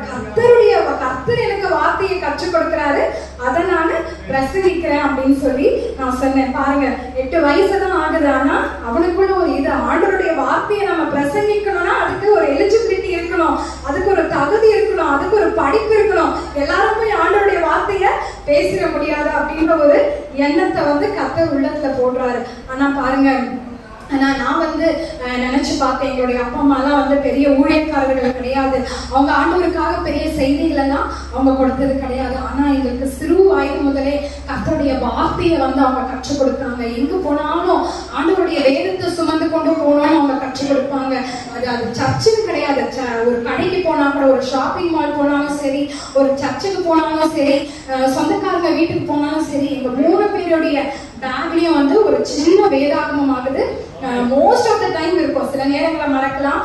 கர்த்தர் எனக்கு வார்த்தையை கற்றுக் கொடுக்கிறாரு, அதை நான் பிரசங்கிக்கிறேன் அப்படின்னு சொல்லி நான் சொன்னேன். பாருங்க, 8 வயசுதான் ஆகுது, ஆனா அவனுக்குள்ள ஒரு இது, ஆண்டவருடைய வார்த்தையை நம்ம பிரசங்கிக்கணும்னா அதுக்கு ஒரு எலிஜிபிலிட்டி இருக்கணும், அதுக்கு ஒரு தகுதி இருக்கணும், அதுக்கு ஒரு படிப்பு இருக்கணும். எல்லாரும் போய் ஆண்டவருடைய வார்த்தைய பேசிட முடியாது அப்படின்ற ஒரு எண்ணத்தை கர்த்தர் உள்ளத்துல போடுறாரு. ஆனா பாருங்க, நான் நினைச்சு பார்த்தேன், எங்களுடைய அப்பா அம்மாலாம் பெரிய ஊழியக்காரர்கள் கிடையாது, அவங்க ஆண்டவருக்காக பெரிய செய்திகள் எல்லாம் அவங்க கொடுத்தது கிடையாது. ஆனா எங்களுக்கு சிறு வயது முதலே கர்த்தருடைய வார்த்தையை அவங்க கற்றுக் கொடுத்தாங்க. எங்க போனாலும் ஆண்டவருடைய வேதத்தை சுமந்து கொண்டு போனாலும் அவங்க கற்றுக் கொடுப்பாங்க. அது சர்ச்சுன்னு கிடையாது, ஒரு கடைக்கு போனா கூட, ஒரு ஷாப்பிங் மால் போனாலும் சரி, ஒரு சர்ச்சுக்கு போனாலும் சரி, சொந்தக்காரங்க வீட்டுக்கு போனாலும் சரி, எங்க 3 பேருடைய பேக்லயும் ஒரு சின்ன வேதாகமம் ஆகுது. மோஸ்ட் ஆஃப் த டைம் இருக்கும், சில நேரங்களை மறக்கலாம்,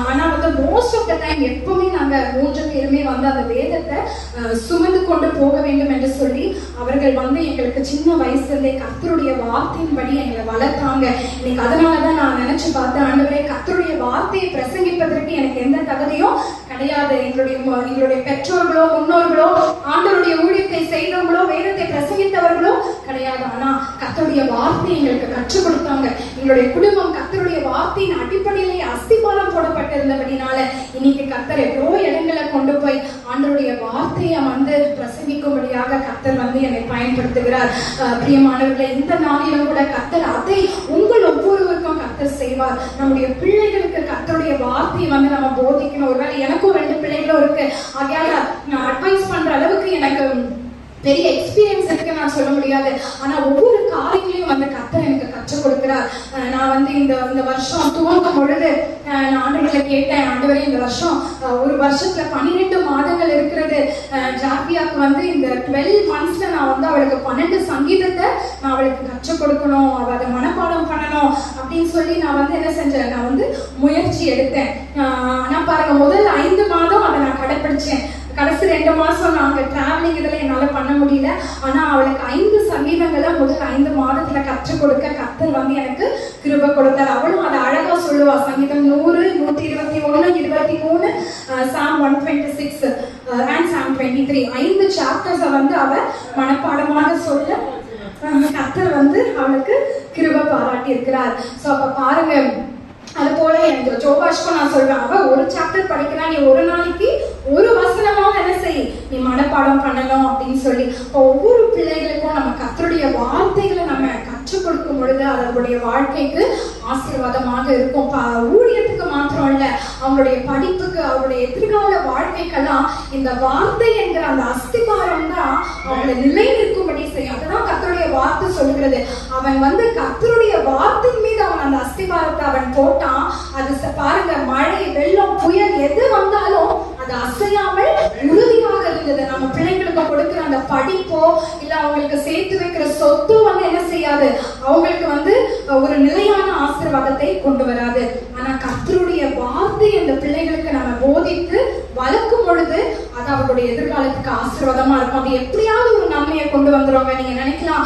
ஆனா மோஸ்ட் ஆஃப் த டைம் எப்பவுமே நாங்க 3 பேருமே அந்த வேதத்தை சுமந்து கொண்டு போக வேண்டும் என்று சொல்லி அவர்கள் எங்களுக்கு சின்ன வயசுல இருந்தே கர்த்தருடைய வார்த்தையின்படி எங்களை வளர்த்தாங்க. இன்னைக்கு அதனாலதான் நான் நினைச்சு பார்த்தேன், ஆண்டவரே கர்த்தருடைய வார்த்தையை பிரசங்கிப்பதற்கு எனக்கு எந்த தகுதியும் கிடையாது. எங்களுடைய பெற்றோர்களோ முன்னோர்களோ ஆண்டவருடைய ஊழியத்தை செய்தவங்களோ வேதத்தை பிரசங்கித்தவர்களோ கிடையாது. ஆனா கர்த்தருடைய வார்த்தையை எங்களுக்கு கற்றுக் கொடுத்தாங்க. எங்களுடைய குடும்பம் கர்த்தருடைய வார்த்தையின் அடிப்படையிலேயே அஸ்திபாரம் போடப்பட்டிருந்தபடினால இன்னைக்கு கர்த்தர் எவ்வளோ இடங்களை கொண்டு போய் ஆண்டவருடைய வார்த்தையை பிரசங்கிக்கும்படியாக கர்த்தர் என்னை பயன்படுத்துகிறார். பிரியமானவர்களே, இந்த நாளிலும் கூட கர்த்தர் அதை உங்கள் ஒவ்வொருவருக்கும் கர்த்தர் செய்வார். நம்முடைய பிள்ளைகளுக்கு கர்த்தருடைய வார்த்தையை நம்ம போதிக்கணும். ஒருவேளை எனக்கும் 2 பிள்ளைகளும் இருக்கு, ஆகையால நான் அட்வைஸ் பண்ற அளவுக்கு எனக்கு பெரிய எக்ஸ்பீரியன்ஸ் இருக்கு நான் சொல்ல முடியாது. ஆனா ஒவ்வொரு காரியங்களையும் கர்த்தர் எனக்கு கற்றுக் கொடுக்கிறார். நான் வந்து இந்த வருஷம் துவங்கும் பொழுது நான் ஆண்டவர்களை கேட்டேன், ஆண்டவரே இந்த வருஷம் ஒரு வருஷத்துல 12 மாதங்கள் இருக்கிறது, ஜாக்கியாக்கு வந்து இந்த 12 monthsல நான் வந்து அவளுக்கு 12 சங்கீதத்தை நான் அவளுக்கு கற்றுக் கொடுக்கணும், அவ அதை மனப்பாடம் பண்ணணும் அப்படின்னு சொல்லி நான் வந்து என்ன செஞ்சேன், நான் வந்து முயற்சி எடுத்தேன். ஆனா பாருங்க, முதல் 5 மாதம் அதை நான் கடைப்பிடிச்சேன். கடைசி 2 மாசம் நாங்க டிராவலிங் இதெல்லாம் என்னால பண்ண முடியல. ஆனா அவளுக்கு 5 சங்கீதங்களை முதல் 5 மாதத்துல கற்றுக் கொடுக்க கர்த்தர் வந்து எனக்கு கிருபை கொடுத்தார். அவளும் அதை அழகா சொல்லுவா. சங்கீதம் 100, 121, 23, Psalm 126 and Psalm 23 5 சாப்டர்ஸை வந்து அவ மனப்பாடமாக சொல்ல கர்த்தர் வந்து அவளுக்கு கிருபை பாராட்டி இருக்கிறார். சோ அப்ப பாருங்க, அது போல எனக்கு ஜோபாஷ்க்கும் நான் சொல்றேன், அவ ஒரு சாப்டர் படிக்கிறா, நீ ஒரு நாளைக்கு ஒரு வசனமாக என்ன செய், நீ மனப்பாடம் பண்ணணும் அப்படின்னு சொல்லி. ஒவ்வொரு பிள்ளைகளுக்கும் நம்ம கர்த்தருடைய வார்த்தைகளை நம்ம கற்றுக் கொடுக்கும் பொழுது அவர்களுடைய வாழ்க்கைக்கு ஆசீர்வாதமாக இருக்கும். ஊழியத்துக்கு மாத்திரம் இல்ல, அவங்களுடைய படிப்புக்கு, அவருடைய எதிர்கால வாழ்க்கைக்கெல்லாம் இந்த வார்த்தை என்கிற அந்த அஸ்திபாரம் தான் அவங்களை நிலை நிற்கும்படி செய்யும். அதுதான் கர்த்தருடைய வார்த்தை சொல்லுகிறது. அவன் வந்து கர்த்தருடைய வார்த்தையின் மீது அவன் அந்த அஸ்திபாரத்தை அவன் போட்டான். அது பாருங்க, மழை, வெள்ளம், புயல் எது வந்தாலும் அது அசையாமல் உறுதியாக இருந்தது. நம்ம பிள்ளைங்களுக்கு கொடுக்கிற அந்த படிப்போ இல்ல அவங்களுக்கு சேர்த்து வைக்கிற சொத்தோ வந்து என்ன செய்யாது, அவங்களுக்கு வந்து ஒரு நிலையான ஆசீர்வாதத்தை கொண்டு வராது. ஆனா கர்த்தருடைய வார்த்தை அந்த பிள்ளைகளுக்கு நம்ம போதித்து வளர்க்கும் பொழுது அது அவருடைய எதிர்காலத்துக்கு ஆசீர்வாதமா இருக்கும். அது எப்படியாவது ஒரு நன்மையை கொண்டு வந்துருவாங்க. நீங்க நினைக்கலாம்,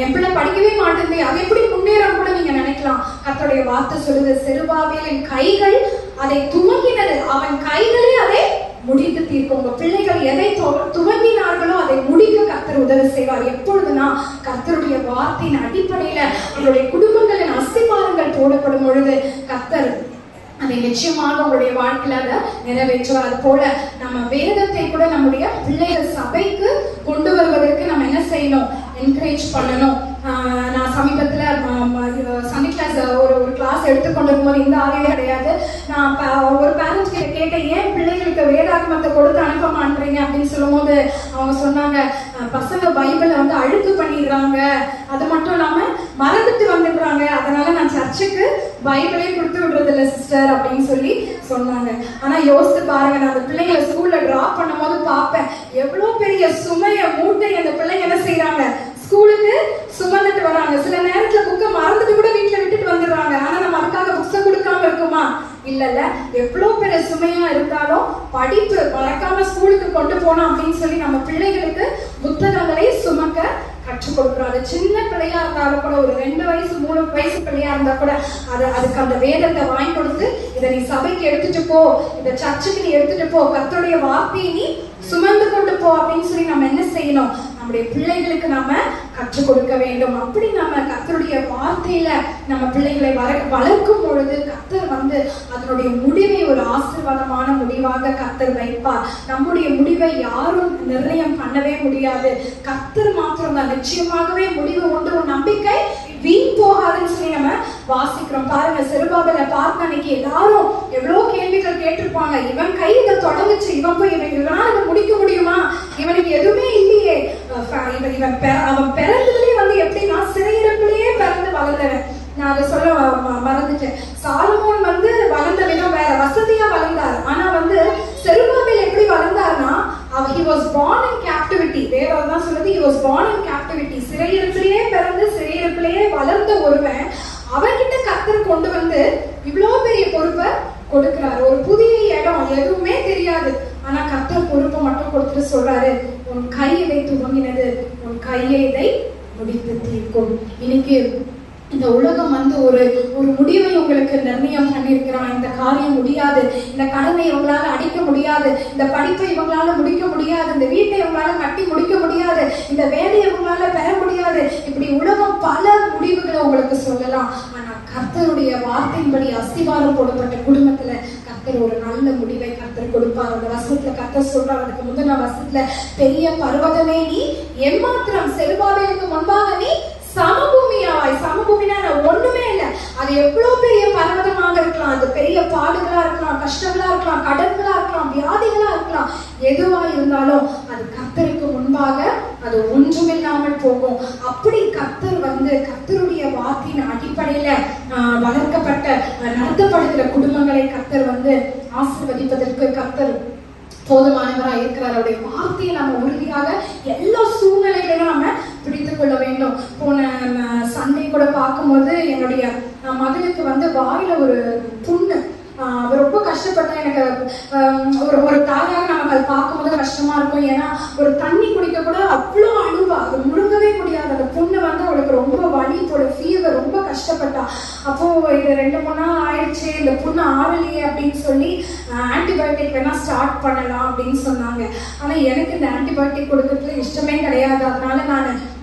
என் பிள்ளை படிக்கவே மாட்டேங்குது, அது எப்படி முன்னேறும் கூட நீங்க நினைக்கலாம். கர்த்தருடைய வார்த்தை சொல்லுது, செருபாபேலின் கைகள் அதை துவங்கினது, அவன் கைகளே அதை முடித்து தீர்க்கும். உங்க பிள்ளைகள் எதை துவங்கினார்களோ அதை முடிக்க கர்த்தர் உதவி செய்வார். எப்பொழுதுனா கர்த்தருடைய வார்த்தையின் அடிப்படையில அவருடைய குடும்பங்களின் அஸ்திபாரங்கள் போடப்படும் பொழுது கர்த்தர் அதை நிச்சயமாக உங்களுடைய வாழ்க்கையில அதை நிறைவேற்றுவார். அது போல நம்ம வேதத்தை கூட நம்முடைய பிள்ளைகள் சபைக்கு கொண்டு வருவதற்கு நம்ம என்ன செய்யணும், என்கரேஜ் பண்ணணும். நான் சமீபத்துல சண்டே கிளாஸ் ஒரு கிளாஸ் எடுத்துக்கொண்டிருக்கும் போது இந்த ஆலயம் கிடையாது, நான் ஒரு பேரண்ட்ஸ் கிட்ட கேட்டேன், ஏன் பிள்ளைகளுக்கு வேதாகமத்தை கொடுத்து அனுப்ப மாட்டீங்க அப்படின்னு சொல்லும் போது அவங்க சொன்னாங்க, பசங்க பைபிளை வந்து அழுக்கு பண்ணிடுறாங்க, அது மட்டும் இல்லாம மறந்துட்டு வந்துடுறாங்க, அதனால நான் சர்ச்சுக்கு பைபிளே கொடுத்து விடுறது இல்லை சிஸ்டர் அப்படின்னு சொல்லி சொன்னாங்க. ஆனா யோசித்து பாருங்க, நான் அந்த பிள்ளைங்களை ஸ்கூல்ல டிராப் பண்ணும் போது பார்ப்பேன், எவ்வளவு பெரிய சுமைய மூட்டை அந்த பிள்ளைங்க என்ன செய்யறாங்க, ஸ்கூலுக்கு சுமந்துட்டு வராங்க. சில நேரத்துல புக்கை மறந்துட்டு கூட வீட்டுல விட்டுட்டு வந்துடுறாங்க. ஆனா நம்ம அதுக்காக புக்ஸை கொடுக்காம இருக்குமா? இல்ல, எவ்வளவு பெரிய சுமையா இருந்தாலும் படிப்பு மறக்காம ஸ்கூலுக்கு கொண்டு போனோம் அப்படின்னு சொல்லி நம்ம பிள்ளைகளுக்கு புத்தகங்களை சுமக்க கற்றுக் கொடுக்குறோம். அது சின்ன பிள்ளையா இருந்தாலும் கூட, ஒரு 2 வயசு 3 வயசு பிள்ளையா இருந்தா கூட அதுக்கு அந்த வேதத்தை வாங்கி கொடுத்து, இதை நீ சபைக்கு எடுத்துட்டு போ, இந்த சர்ச்சுக்கு நீ எடுத்துட்டு போ, கர்த்தருடைய வார்த்தையை நீ சுமந்து கொண்டு போ அப்படின்னு சொல்லி நம்ம என்ன செய்யணும், நம்முடைய பிள்ளைகளுக்கு நாம கற்றுக் கொடுக்க வேண்டும். அப்படி நம்ம கர்த்தருடைய வார்த்தையில நம்ம பிள்ளைகளை வளர்க்கும் பொழுது கர்த்தர் வந்து அதனுடைய முடிவை ஒரு ஆசீர்வாதமான முடிவாக கர்த்தர் வைப்பார். நம்முடைய முடிவை யாரும் நிர்ணயம் பண்ணவே முடியாது. கர்த்தர் மாத்திரம் தான். நிச்சயமாகவே முடிவு ஒன்று, ஒரு நம்பிக்கை வீண் போகாதுன்னு சொல்லி நம்ம வாசிக்கிறோம். பாருங்க, செருபாபேலை பார்த்த அன்னைக்கு எல்லாரும் எவ்வளவு கேள்விகள் கேட்டிருப்பாங்க. இவன் கை இதை தொடங்குச்சு, இவன் போய் இவனால இதை முடிக்க முடியுமா, இவனுக்கு எதுவுமே இல்லையே, அவன் பிறந்ததுலயே வந்து எப்படின்னா சிறையிருப்பிலேயே பிறந்து வளர்ந்தவன். நான் அதை சொல்ல மறந்துட்டேன். சாலமோன் வந்து வளர்ந்த விதம் வேற, வசதியா வளர்ந்தார். ஆனா வந்து செருபாபேல் எப்படி வளர்ந்தார்னா, he was born in captivity. வேதம் தான் சொல்லுது, he was born in captivity. சிறையிருப்பிலேயே பிறந்து சிறையிருப்பிலேயே வளர்ந்த ஒருவன், அவன்கிட்ட கர்த்தர் கொண்டு வந்து இவ்வளவு பெரிய பொறுப்பை கொடுக்கிறாரு. ஒரு புதிய இடம், எதுவுமே தெரியாது. ஆனா கர்த்தர் பொறுப்பை மட்டும் கொடுத்துட்டு சொல்றாரு, உன் கை இதை துவங்கினது, உன் கையை இதை முடித்து தீர்க்கும். இன்னைக்கு இந்த உலகம் வந்து ஒரு முடிவை உங்களுக்கு நிர்ணயம் பண்ணியிருக்கிறான். இந்த காரியம் முடியாது, இந்த கடனை இவங்களால அடிக்க முடியாது, இந்த படிப்பை இவங்களால முடிக்க முடியாது, இந்த வீட்டை இவங்களால கட்டி முடிக்க முடியாது, இந்த வேலையை இவங்களால பெற முடியாது. இப்படி உலகம் பல முடிவுகளை உங்களுக்கு சொல்லலாம். ஆனா கர்த்தருடைய வார்த்தையின்படி அஸ்திவாரம் போடப்பட்ட குடும்பத்துல கர்த்தர் ஒரு நல்ல முடிவை கர்த்தர் கொடுப்பார். அந்த வசனத்துல கர்த்தர் சொல்றார், அதுக்கு முந்தின வசனத்துல, பெரிய பர்வதமே நீ எம்மாத்திரம், செருபாபேலுக்கு முன்பாக நீ சமபூமியாவாய். சமபூமினா ஒண்ணுமே இல்லை, அது எவ்வளவு பெரிய பர்வதமாக இருக்கலாம், அது பெரிய பாடுகளா இருக்கலாம், கஷ்டங்களா இருக்கலாம், கடன்களா இருக்கலாம், வியாதிகளா இருக்கலாம், எதுவா இருந்தாலும் அது கர்த்தருக்கு முன்பாக அது ஒன்றுமில்லாமல் போகும். அப்படி கர்த்தர் கர்த்தருடைய வார்த்தையின் அடிப்படையில வளர்க்கப்பட்ட நடத்தப்படுகிற குடும்பங்களை கர்த்தர் ஆசீர்வதிப்பதற்கு கர்த்தர் போதுமானவராக இருக்கிறார். அவருடைய வார்த்தையை நம்ம உறுதியாக எல்லா சூழ்நிலைகளிலும் நம்ம பிடித்துக் கொள்ள வேண்டும். போன சண்டே கூட பார்க்கும்போது என்னுடைய மகளுக்கு வாயில ஒரு புண்ணு, அவர் ரொம்ப கஷ்டப்பட்டா. எனக்கு ஒரு தாயாக நமக்கு அது பார்க்கும்போது கஷ்டமா இருக்கும். ஏன்னா ஒரு தண்ணி குடிக்க கூட அவ்வளோ அழுவா, அது முழுங்கவே முடியாது. அந்த புண்ணு அவளுக்கு ரொம்ப வலி போல, ஃபீவர், ரொம்ப கஷ்டப்பட்டா. அப்போ இது 2-3 நாள் ஆயிடுச்சு, இந்த புண்ணு ஆறலையே அப்படின்னு சொல்லி ஆன்டிபயோட்டிக் வேணா ஸ்டார்ட் பண்ணலாம் அப்படின்னு சொன்னாங்க. ஆனா எனக்கு இந்த ஆன்டிபயோட்டிக் கொடுக்கறதுல இஷ்டமே கிடையாது. அதனால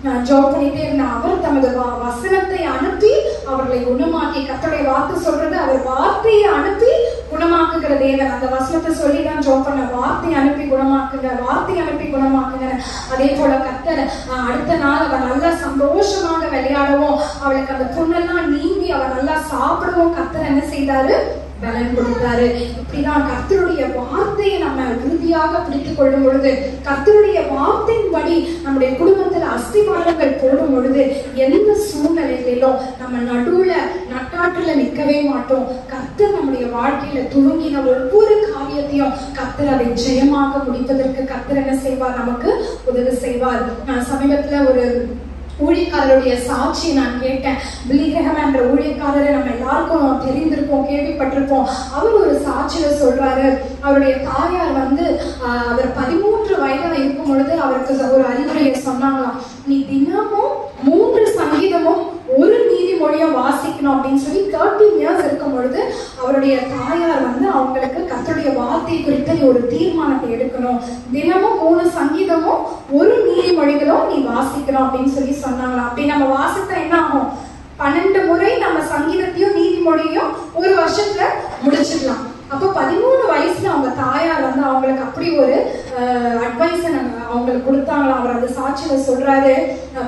நான் ஜாப் பண்ணிட்டே இருந்தேன். அவர் தமது வசனத்தை அனுப்பி அவர்களை குணமாக்கி, கர்த்தருடைய வார்த்தை சொல்றது அவர் வார்த்தையை அனுப்பி குணமாக்குகிற தேவன். அந்த வசனத்தை சொல்லிதான் ஜாப் பண்ண, வார்த்தையை அனுப்பி குணமாக்குங்க, வார்த்தையை அனுப்பி குணமாக்குங்க. அதே போல கர்த்தர் அடுத்த நாள் அவள் நல்லா சந்தோஷமாக விளையாடவும், அவளுக்கு அந்த புண்ணெல்லாம் நீங்கி அவள் நல்லா சாப்பிடவும் கர்த்தர் என்ன செய்தாரு? பலன் கொடுத்தாரு. இப்படிதான் கர்த்தருடைய வார்த்தையை நம்ம உறுதியாக பிடித்துக் கொள்ளும் பொழுது, கர்த்தருடைய வார்த்தையின்படி நம்முடைய குடும்பத்துல அஸ்திவாரங்கள் போடும் பொழுது, எந்த சூழ்நிலைகளிலும் நம்ம நட்டாற்றுல நிற்கவே மாட்டோம். கர்த்தர் நம்முடைய வாழ்க்கையில துவங்கின ஒவ்வொரு காரியத்தையும் கர்த்தர் அதை ஜெயமாக முடிப்பதற்கு கர்த்தர் என்ன செய்வார்? நமக்கு உதவி செய்வார். நான் சமீபத்துல ஒரு ஊழியக்காரருடைய சாட்சியை நான் கேட்டேன். பில்லி கிரஹாம் என்ற ஊழியக்காரரை நம்ம எல்லாருக்கும் தெரிந்திருப்போம், கேள்விப்பட்டிருப்போம். அவர் ஒரு சாட்சியில சொல்றாரு, அவருடைய தாயார் அவர் 13 வயதா இருக்கும் பொழுது அவருக்கு ஒரு அறிவுரையை சொன்னாங்களாம். நீ தினமும் 3 சங்கீதமும் 1 நீதிமொழியும் வாசிக்கணும் அப்படின்னு சொல்லி 13 இயர்ஸ் இருக்கும் பொழுது அவருடைய தாயார் அவங்களுக்கு கர்த்தருடைய வார்த்தை குறித்த ஒரு தீர்மானத்தை எடுக்கணும். தினமும் 3 சங்கீதமும் 1 நீதிமொழிகளும் நீ வாசிக்கணும் அப்படின்னு சொல்லி சொன்னாங்களாம். அப்படி நம்ம வாசித்தா என்ன ஆகும்? 12 முறை நம்ம சங்கீதத்தையும் நீதிமொழியும் ஒரு வருஷத்துல முடிச்சிடலாம். அப்போ 13 வயசுல அவங்க தாயார் அவங்களுக்கு அப்படி ஒரு அட்வைஸை அவங்களுக்கு கொடுத்தாங்களா. அவர் அந்த சாட்சியில சொல்றாரு,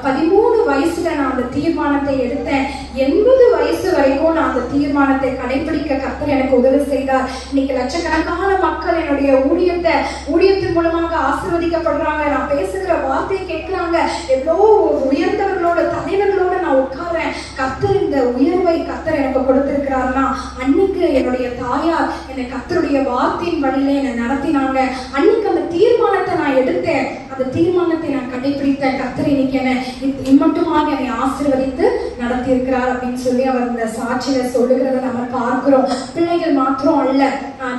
13 வயசுல நான் அந்த தீர்மானத்தை எடுத்தேன், 80 வயசு வரைக்கும் நான் அந்த தீர்மானத்தை கடைபிடிக்க கர்த்தர் எனக்கு உதவி செய்தார். இன்னைக்கு லட்சக்கணக்கான மக்கள் என்னுடைய ஊழியத்தின் மூலமாக ஆசீர்வதிக்கப்படுறாங்க. நான் பேசுகிற வார்த்தையை கேட்கிறாங்க. எவ்வளோ உயர்ந்தவர்களோட தலைவர்களோட நான் உட்கார்றேன். கர்த்தர் இந்த உயர்வை கர்த்தர் எனக்கு கொடுத்திருக்கிறார்னா, அன்னைக்கு என்னுடைய தாயார் என்னை கர்த்தருடைய வார்த்தையின் வழியில என்னை நடத்தினாங்க. அன்னைக்கு அந்த தீர்மானத்தை நான் எடுத்தேன், அந்த தீர்மானத்தை நான் கடைபிடித்தேன். கர்த்தர் இன்னைக்கு என்னை இம்மட்டுமாக என்னை ஆசீர்வதித்து நடத்தி இருக்கிறார் அப்படின்னு சொல்லி அவர் இந்த சாட்சியில சொல்லுகிறத நம்ம பார்க்கிறோம். பிள்ளைகள் மாத்திரம் அல்ல,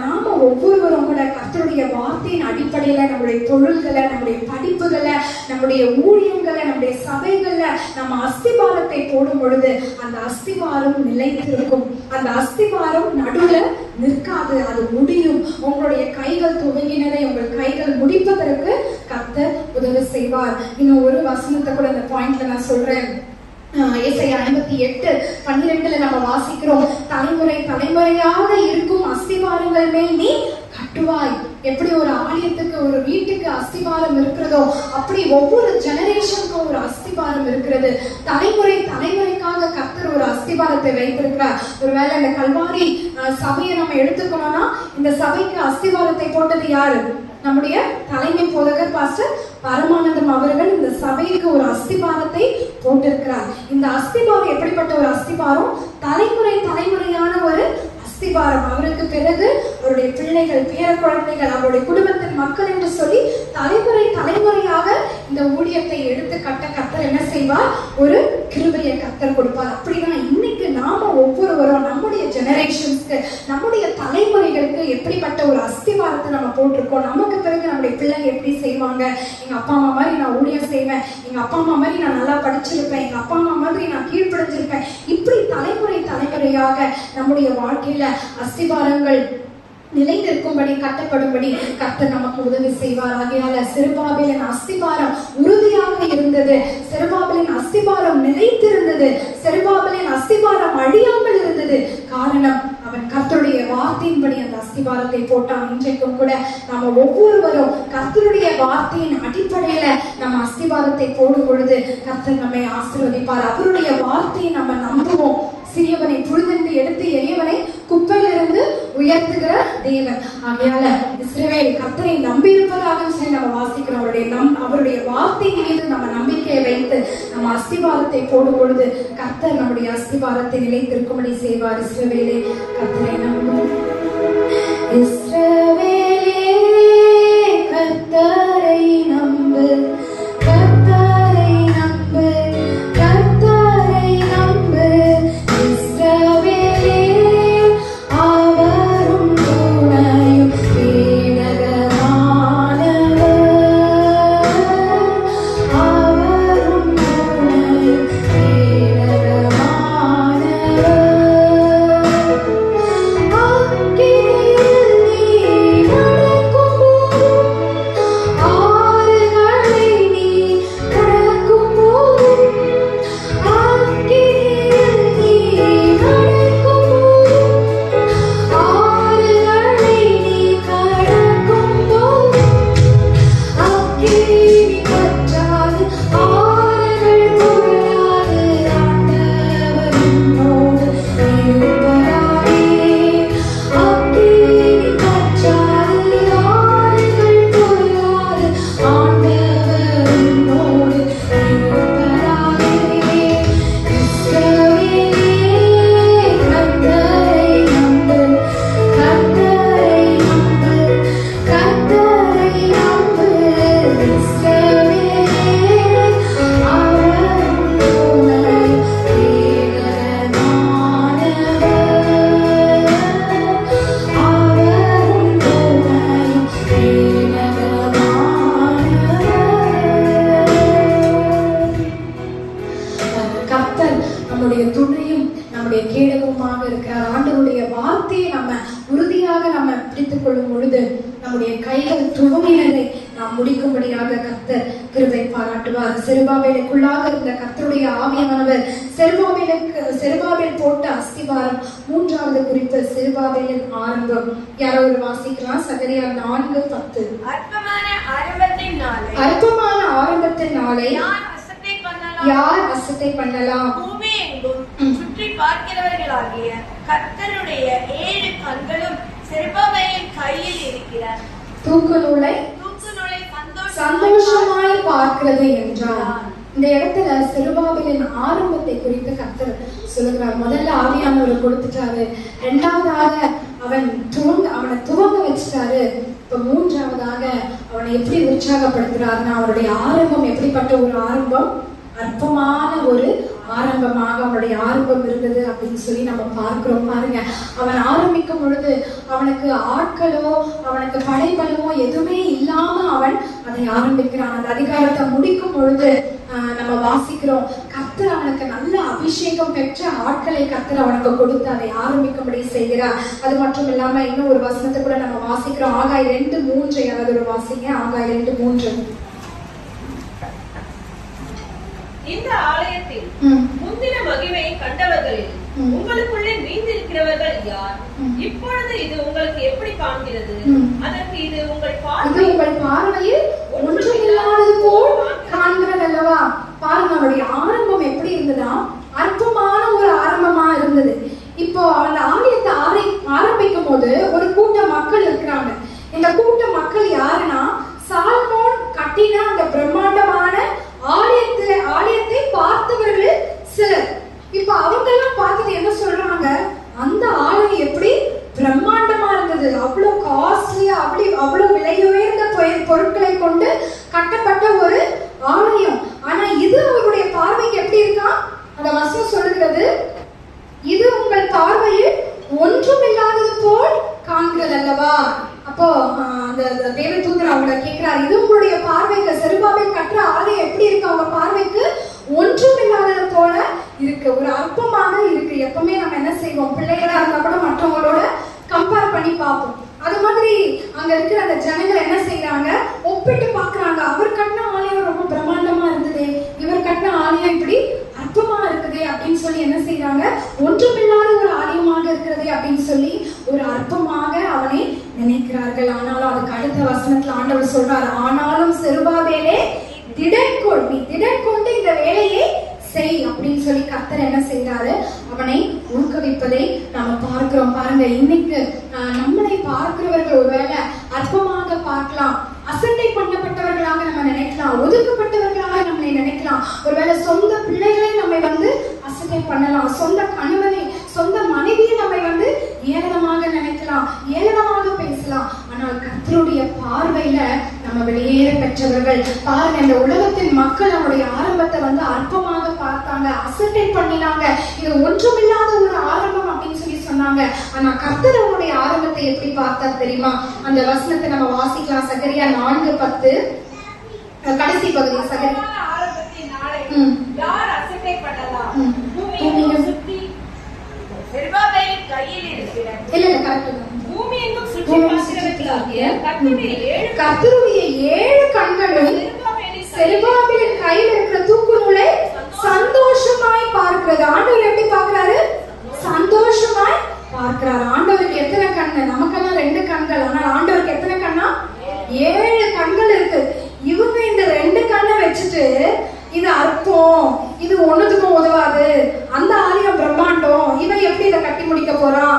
நாம ஒவ்வொருவரும் கூட கர்த்தருடைய வார்த்தையின் அடிப்படையில நம்முடைய தொழில்களை, நம்முடைய படிப்புகளை, நம்முடைய ஊழியங்களை, நம்முடைய சபைகள்ல நம்ம அஸ்திபாரத்தை போடும் பொழுது அந்த அஸ்திபாரம் நிலைத்திருக்கும். அந்த அஸ்திபாரம் நடுவுல நிற்காது, அது முடியும். உங்களுடைய கைகள் துவங்கினதை உங்கள் கைகள் முடிப்பதற்கு கர்த்தர் உதவி செய்வார். இன்னும் ஒரு வசனத்தை கூட அந்த பாயிண்ட்ல நான் சொல்றேன். ஏசாயா 58:12 நம்ம வாசிக்கிறோம், தலைமுறையாக இருக்கும் அஸ்திபாரங்கள் மேல் நீ கட்டுவாய். எப்படி ஒரு ஆலயத்துக்கு, ஒரு வீட்டுக்கு அஸ்திபாரம் இருக்கிறதோ, அப்படி ஒவ்வொரு ஜெனரேஷனுக்கும் ஒரு அஸ்திபாரம் இருக்கிறது. தலைமுறைக்காக கர்த்தர் ஒரு அஸ்திபாரத்தை வைத்திருக்கிறார். ஒருவேளை இந்த கல்வாரி சபையை நம்ம எடுத்துக்கணும்னா, இந்த சபைக்கு அஸ்திபாரத்தை போட்டது யாரு? நம்முடைய தலைமை போதகர் பாஸ்டர் பரமானந்தம் அவர்கள் இந்த சபைக்கு ஒரு அஸ்திபாரத்தை போட்டிருக்கிறார். இந்த அஸ்திபாரம் எப்படிப்பட்ட ஒரு அஸ்திபாரம்? தலைமுறையான ஒரு அஸ்திபாரம். அவருக்கு பிறகு அவருடைய பிள்ளைகள், பேர குழந்தைகள், அவருடைய குடும்பத்தின் மக்கள் என்று சொல்லி தலைமுறையாக இந்த ஊழியத்தை எடுத்து கட்ட கர்த்தர் என்ன செய்வார்? ஒரு கிருபையை கர்த்தர் கொடுப்பார். அப்படிதான் இன்னைக்கு நாம ஒவ்வொருவரும் நம்முடைய ஜெனரேஷன்ஸ்க்கு, நம்முடைய தலைமுறைகளுக்கு எப்படிப்பட்ட ஒரு அஸ்திவாரத்தை நம்ம போட்டிருக்கோம். நமக்கு பிறகு நம்முடைய பிள்ளைங்க எப்படி செய்வாங்க? எங்க அப்பா அம்மா மாதிரி நான் ஊழியம் செய்வேன், எங்க அப்பா அம்மா மாதிரி நான் நல்லா படிச்சிருப்பேன், எங்க அப்பா அம்மா மாதிரி நான் கீழ்ப்படிஞ்சிருப்பேன். இப்படி தலைமுறையாக நம்முடைய வாழ்க்கையில அஸ்திபாரங்கள் நிலைநிற்கும்படி, கட்டப்படும்படி கர்த்தர் நமக்கு உதவி செய்வார். ஆகையால செருபாபேலின் அஸ்திபாரம் உறுதியாக இருந்தது, செருபாபேலின் அஸ்திபாரம் நிலைத்திருந்தது, செருபாபேலின் அஸ்திபாரம் அழியாமல் இருந்தது. காரணம், அவன் கர்த்தருடைய வார்த்தையின்படி அந்த அஸ்திபாரத்தை போட்டான். இன்றைக்கும் கூட நாம ஒவ்வொருவரும் கர்த்தருடைய வார்த்தையின் அடிப்படையில நம்ம அஸ்திபாரத்தை போடும் பொழுது கர்த்தர் நம்மை ஆசீர்வதிப்பார். அவருடைய வார்த்தையை நம்ம நம்புவோம். சிறியவனை புழுதென்று எடுத்து எரியவனை குப்பையிலிருந்து உயர்த்துகிற தேவன். ஆகையால இஸ்ரவேல் கர்த்தரை நம்பி இருப்பதாக சொல்லி நம்ம வாசிக்கிறோம். அவருடைய வார்த்தையின் மீது நம்ம நம்பிக்கையை வைத்து நம்ம அஸ்திபாரத்தை போடும் பொழுது கர்த்தர் நம்முடைய அஸ்திபாரத்தை நிலைத்திருக்கும்படி செய்வார். இஸ்ரவேலே கர்த்தரை நம்பு, இஸ்ரவேலே கர்த்தரை நம்பு, கர்த்தரை நம்பு, கர்த்தரை நம்பு. இஸ்ரவேலே அவரும் துணையும் கேடகமானவர், அவரும் துணையும் கேடகமானவர். நம்முடைய துணையும் நம்முடைய கேடகமாக இருக்கிறார். ஆண்டவருடைய வார்த்தையை நம்ம உறுதியாக நம்ம பிடித்துக் கொள்ளும் பொழுது நம்முடைய கைகள் துவங்கினதை நாம் முடிக்கும்படியாக கர்த்தர் கிருபை பாராட்டுவார். செருபாபேலுக்குள்ளாக இருந்த கர்த்தருடைய ஆவியானவர் செருபாபேல் போட்ட அஸ்திவாரம். மூன்றாவது குறிப்பு செருபாபேலின் ஆரம்பம். யாரோ ஒரு வாசிக்கலாம். சகரியா 4:10. அற்பமான ஆரம்பத்தின் நாளை யார் அசட்டை பண்ணலாம்? பூமி எங்கும் சுற்றி பார்க்கிறவர்களாகிய கர்த்தருடைய 7 கண்களும் செருபாபேலின் கையில் இருக்கிற தூக்கு நூலை சந்தோஷமாய் பார்க்கிறது என்றார். இந்த இடத்துல செருபாபேலின் ஆரம்பத்தை குறித்து கர்த்தர் சொல்லுகிறார். முதல்ல ஆவியானவர் கொடுத்துட்டாரு, இரண்டாவதாக அவனை துவங்க வச்சுட்டாரு. இப்ப மூன்றாவதாக அவனை எப்படி உற்சாகப்படுத்துறாருன்னா அவருடைய ஆரம்பம் எப்படிப்பட்ட ஒரு ஆரம்பம்? அற்பமான ஒரு ஆரம்பமாக அவனுடைய ஆரம்பம் இருந்தது அப்படின்னு சொல்லி நம்ம பார்க்கிறோம். பாருங்க, அவன் ஆரம்பிக்கும் பொழுது அவனுக்கு ஆட்களோ அவனுக்கு படைபலமோ எதுவுமே இல்லாம அவன் அதை ஆரம்பிக்கிறான். அந்த அதிகாரத்தை முடிக்கும் பொழுது நம்ம வாசிக்கிறோம், கர்த்தர் அவனுக்கு நல்ல அபிஷேகம் பெற்ற ஆட்களை கர்த்தர் அவனுக்கு கொடுத்து அதை ஆரம்பிக்கும்படி செய்கிறார். அது மட்டும் இல்லாம இன்னும் ஒரு வசனத்தை கூட நம்ம வாசிக்கிறோம். ஆகாய் 2:3. யாராவது ஒரு வாசிங்க. ஆகாய் 2:3. இந்த ஆலயத்தில் முந்தின மகிமையை கண்டவர்களில் உங்களுக்குள்ளே வீழ்ந்திருக்கிறவர்கள் யார்? இப்பொழுது இது உங்களுக்கு எப்படி காண்கிறது? அதற்கு இது உங்கள் பார்வையில் ஒன்றுமில்லாதது போல் காண்கிறது அல்லவா? பாருங்க, அவருடைய ஆரம்பம் எப்படி இருந்ததா? அற்பமான ஒரு ஆரம்பமா இருந்தது. இப்போ அந்த ஆலயத்தை ஆரம்பிக்கும் போது ஒரு கூட்ட மக்கள் இருக்கிறாங்க. இந்த கூட்ட மக்கள் யாருன்னா சாலமோன் கட்டின அந்த பிரம்மாண்டமான ஆலயத்தை பார்த்தவர்கள் சிலர். இப்ப அவங்க எல்லாம் பார்த்துட்டு என்ன சொல்றாங்க? அந்த ஆலயம் எப்படி பிரம்மாண்டமா இருந்தது, அவ்வளவு காஸ்ட்லியா, அவ்வளவு விலையுயர்ந்த பொருட்களை கொண்டு கட்டப்பட்ட ஒரு ஆலயம். ஆனா இது அவருடைய பார்வைக்கு எப்படி இருக்கா? அந்த வசனம் சொல்லுகிறது, இது உங்கள் பார்வையில் ஒன்றுமில்லாதது போல் காண்கிறது அல்லவா? அப்போ அந்த தேவ தூதர் அவங்கள கேட்கிறார், இது உங்களுடைய பார்வைக்கு செருபாபேல் கட்டுற ஆலயம் எப்படி இருக்கு? அவங்க பார்வைக்கு ஒன்றுமில்லாதது போல இருக்கு, ஒரு அற்பமாக இருக்கு. எப்பவுமே நம்ம என்ன செய்வோம்? பிள்ளைகளா இருந்தா கூட மற்றவங்களோட கம்பேர் பண்ணி பார்ப்போம். அது மாதிரி அங்க இருக்கிற அந்த ஜனங்கள் என்ன செய்யறாங்க? ஒப்பிட்டு பாக்குறாங்க. அவர் கட்டின ஆலயம் ரொம்ப பிரம்மாண்டமா இருந்தது, இவர் கட்டின ஆலயம் இப்படி அற்பமா இருக்குதே அப்படின்னு சொல்லி என்ன செய்யறாங்க? ஒன்றுமில்லாத ஒரு ஆலயமாக இருக்கிறதே அப்படின்னு சொல்லி ஒரு அற்பமாக அவனை நினைக்கிறார்கள். ஆனாலும் அதுக்கு அடுத்த வசனத்துல ஆண்டவர் சொல்றாரு, ஆனாலும் செருபாபேலே திடன் கொள், நீ திடன் கொண்டு இந்த வேலையை செய் அப்படி அப்படின்னு சொல்லி கர்த்தர் என்ன செய்தாரு, அவனை ஊக்குவிப்பதை நாம பார்க்கிறோம். பாருங்க, இன்னைக்கு நம்மளை பார்க்கிறவர்கள் ஒருவேளை அற்பமாக பார்க்கலாம், அசட்டை பண்ணப்பட்டவர்களாக நம்ம நினைக்கலாம், ஒதுக்கப்பட்டவர்களாக நம்மளை நினைக்கலாம். ஒருவேளை சொந்த பிள்ளைகளை நம்மை அசட்டை பண்ணலாம், சொந்த கணவனை சொந்த மனைவியை நம்மை ஏளனமாக நினைக்கலாம், ஏளனமாக பேசலாம். ஆனால் கர்த்தருடைய பார்வையில நம்ம வெளியேற பெற்றவர்கள். பாருங்க, இந்த உலகத்தின் மக்கள் அவருடைய ஆரம்பத்தை அற்பமாக பார்த்தாங்க, அசட்டை பண்ணினாங்க, இது ஒன்றுமில்லாத ஒரு ஆரம்பம் அப்படின்னு சொல்லி சொன்னாங்க. ஆனா கர்த்தர் அவருடைய ஆரம்பத்தை எப்படி பார்த்தார் தெரியுமா? அந்த வசனத்தை நம்ம வாசிக்கலாம். சகரியா 4:10 கடைசி பகுதி. சகரியா யார் அசட்டை பண்ணலாம்? பூமியை சுற்றி செருபாபேலின் கையில் இருக்கிற பூமி எங்கும் சுற்றி பார்க்கிறவர்களாகிய கர்த்தருடைய 7 கண்களும் செருபாபேலின் கையில் இருக்கிற தூக்கு நூலை சந்தோஷமாய் பார்க்கிறது. ஆண்டவர் எப்படி பார்க்கிறாரு? சந்தோஷமாய் பார்க்கிறார். ஆண்டவருக்கு எத்தனை கண்ணு? நமக்கெல்லாம் 2 கண்கள். ஆனால் ஆண்டவருக்கு எத்தனை கண்ணா? 7 கண்கள் இருக்கு. இவங்க இந்த 2 கண்ணை வச்சுட்டு இது அற்பம், இது ஒண்ணுத்துக்கும் உதவாது, அந்த ஆலயம் பிரம்மாண்டம், இவன் எப்படி இதை கட்டி முடிக்க போறான்,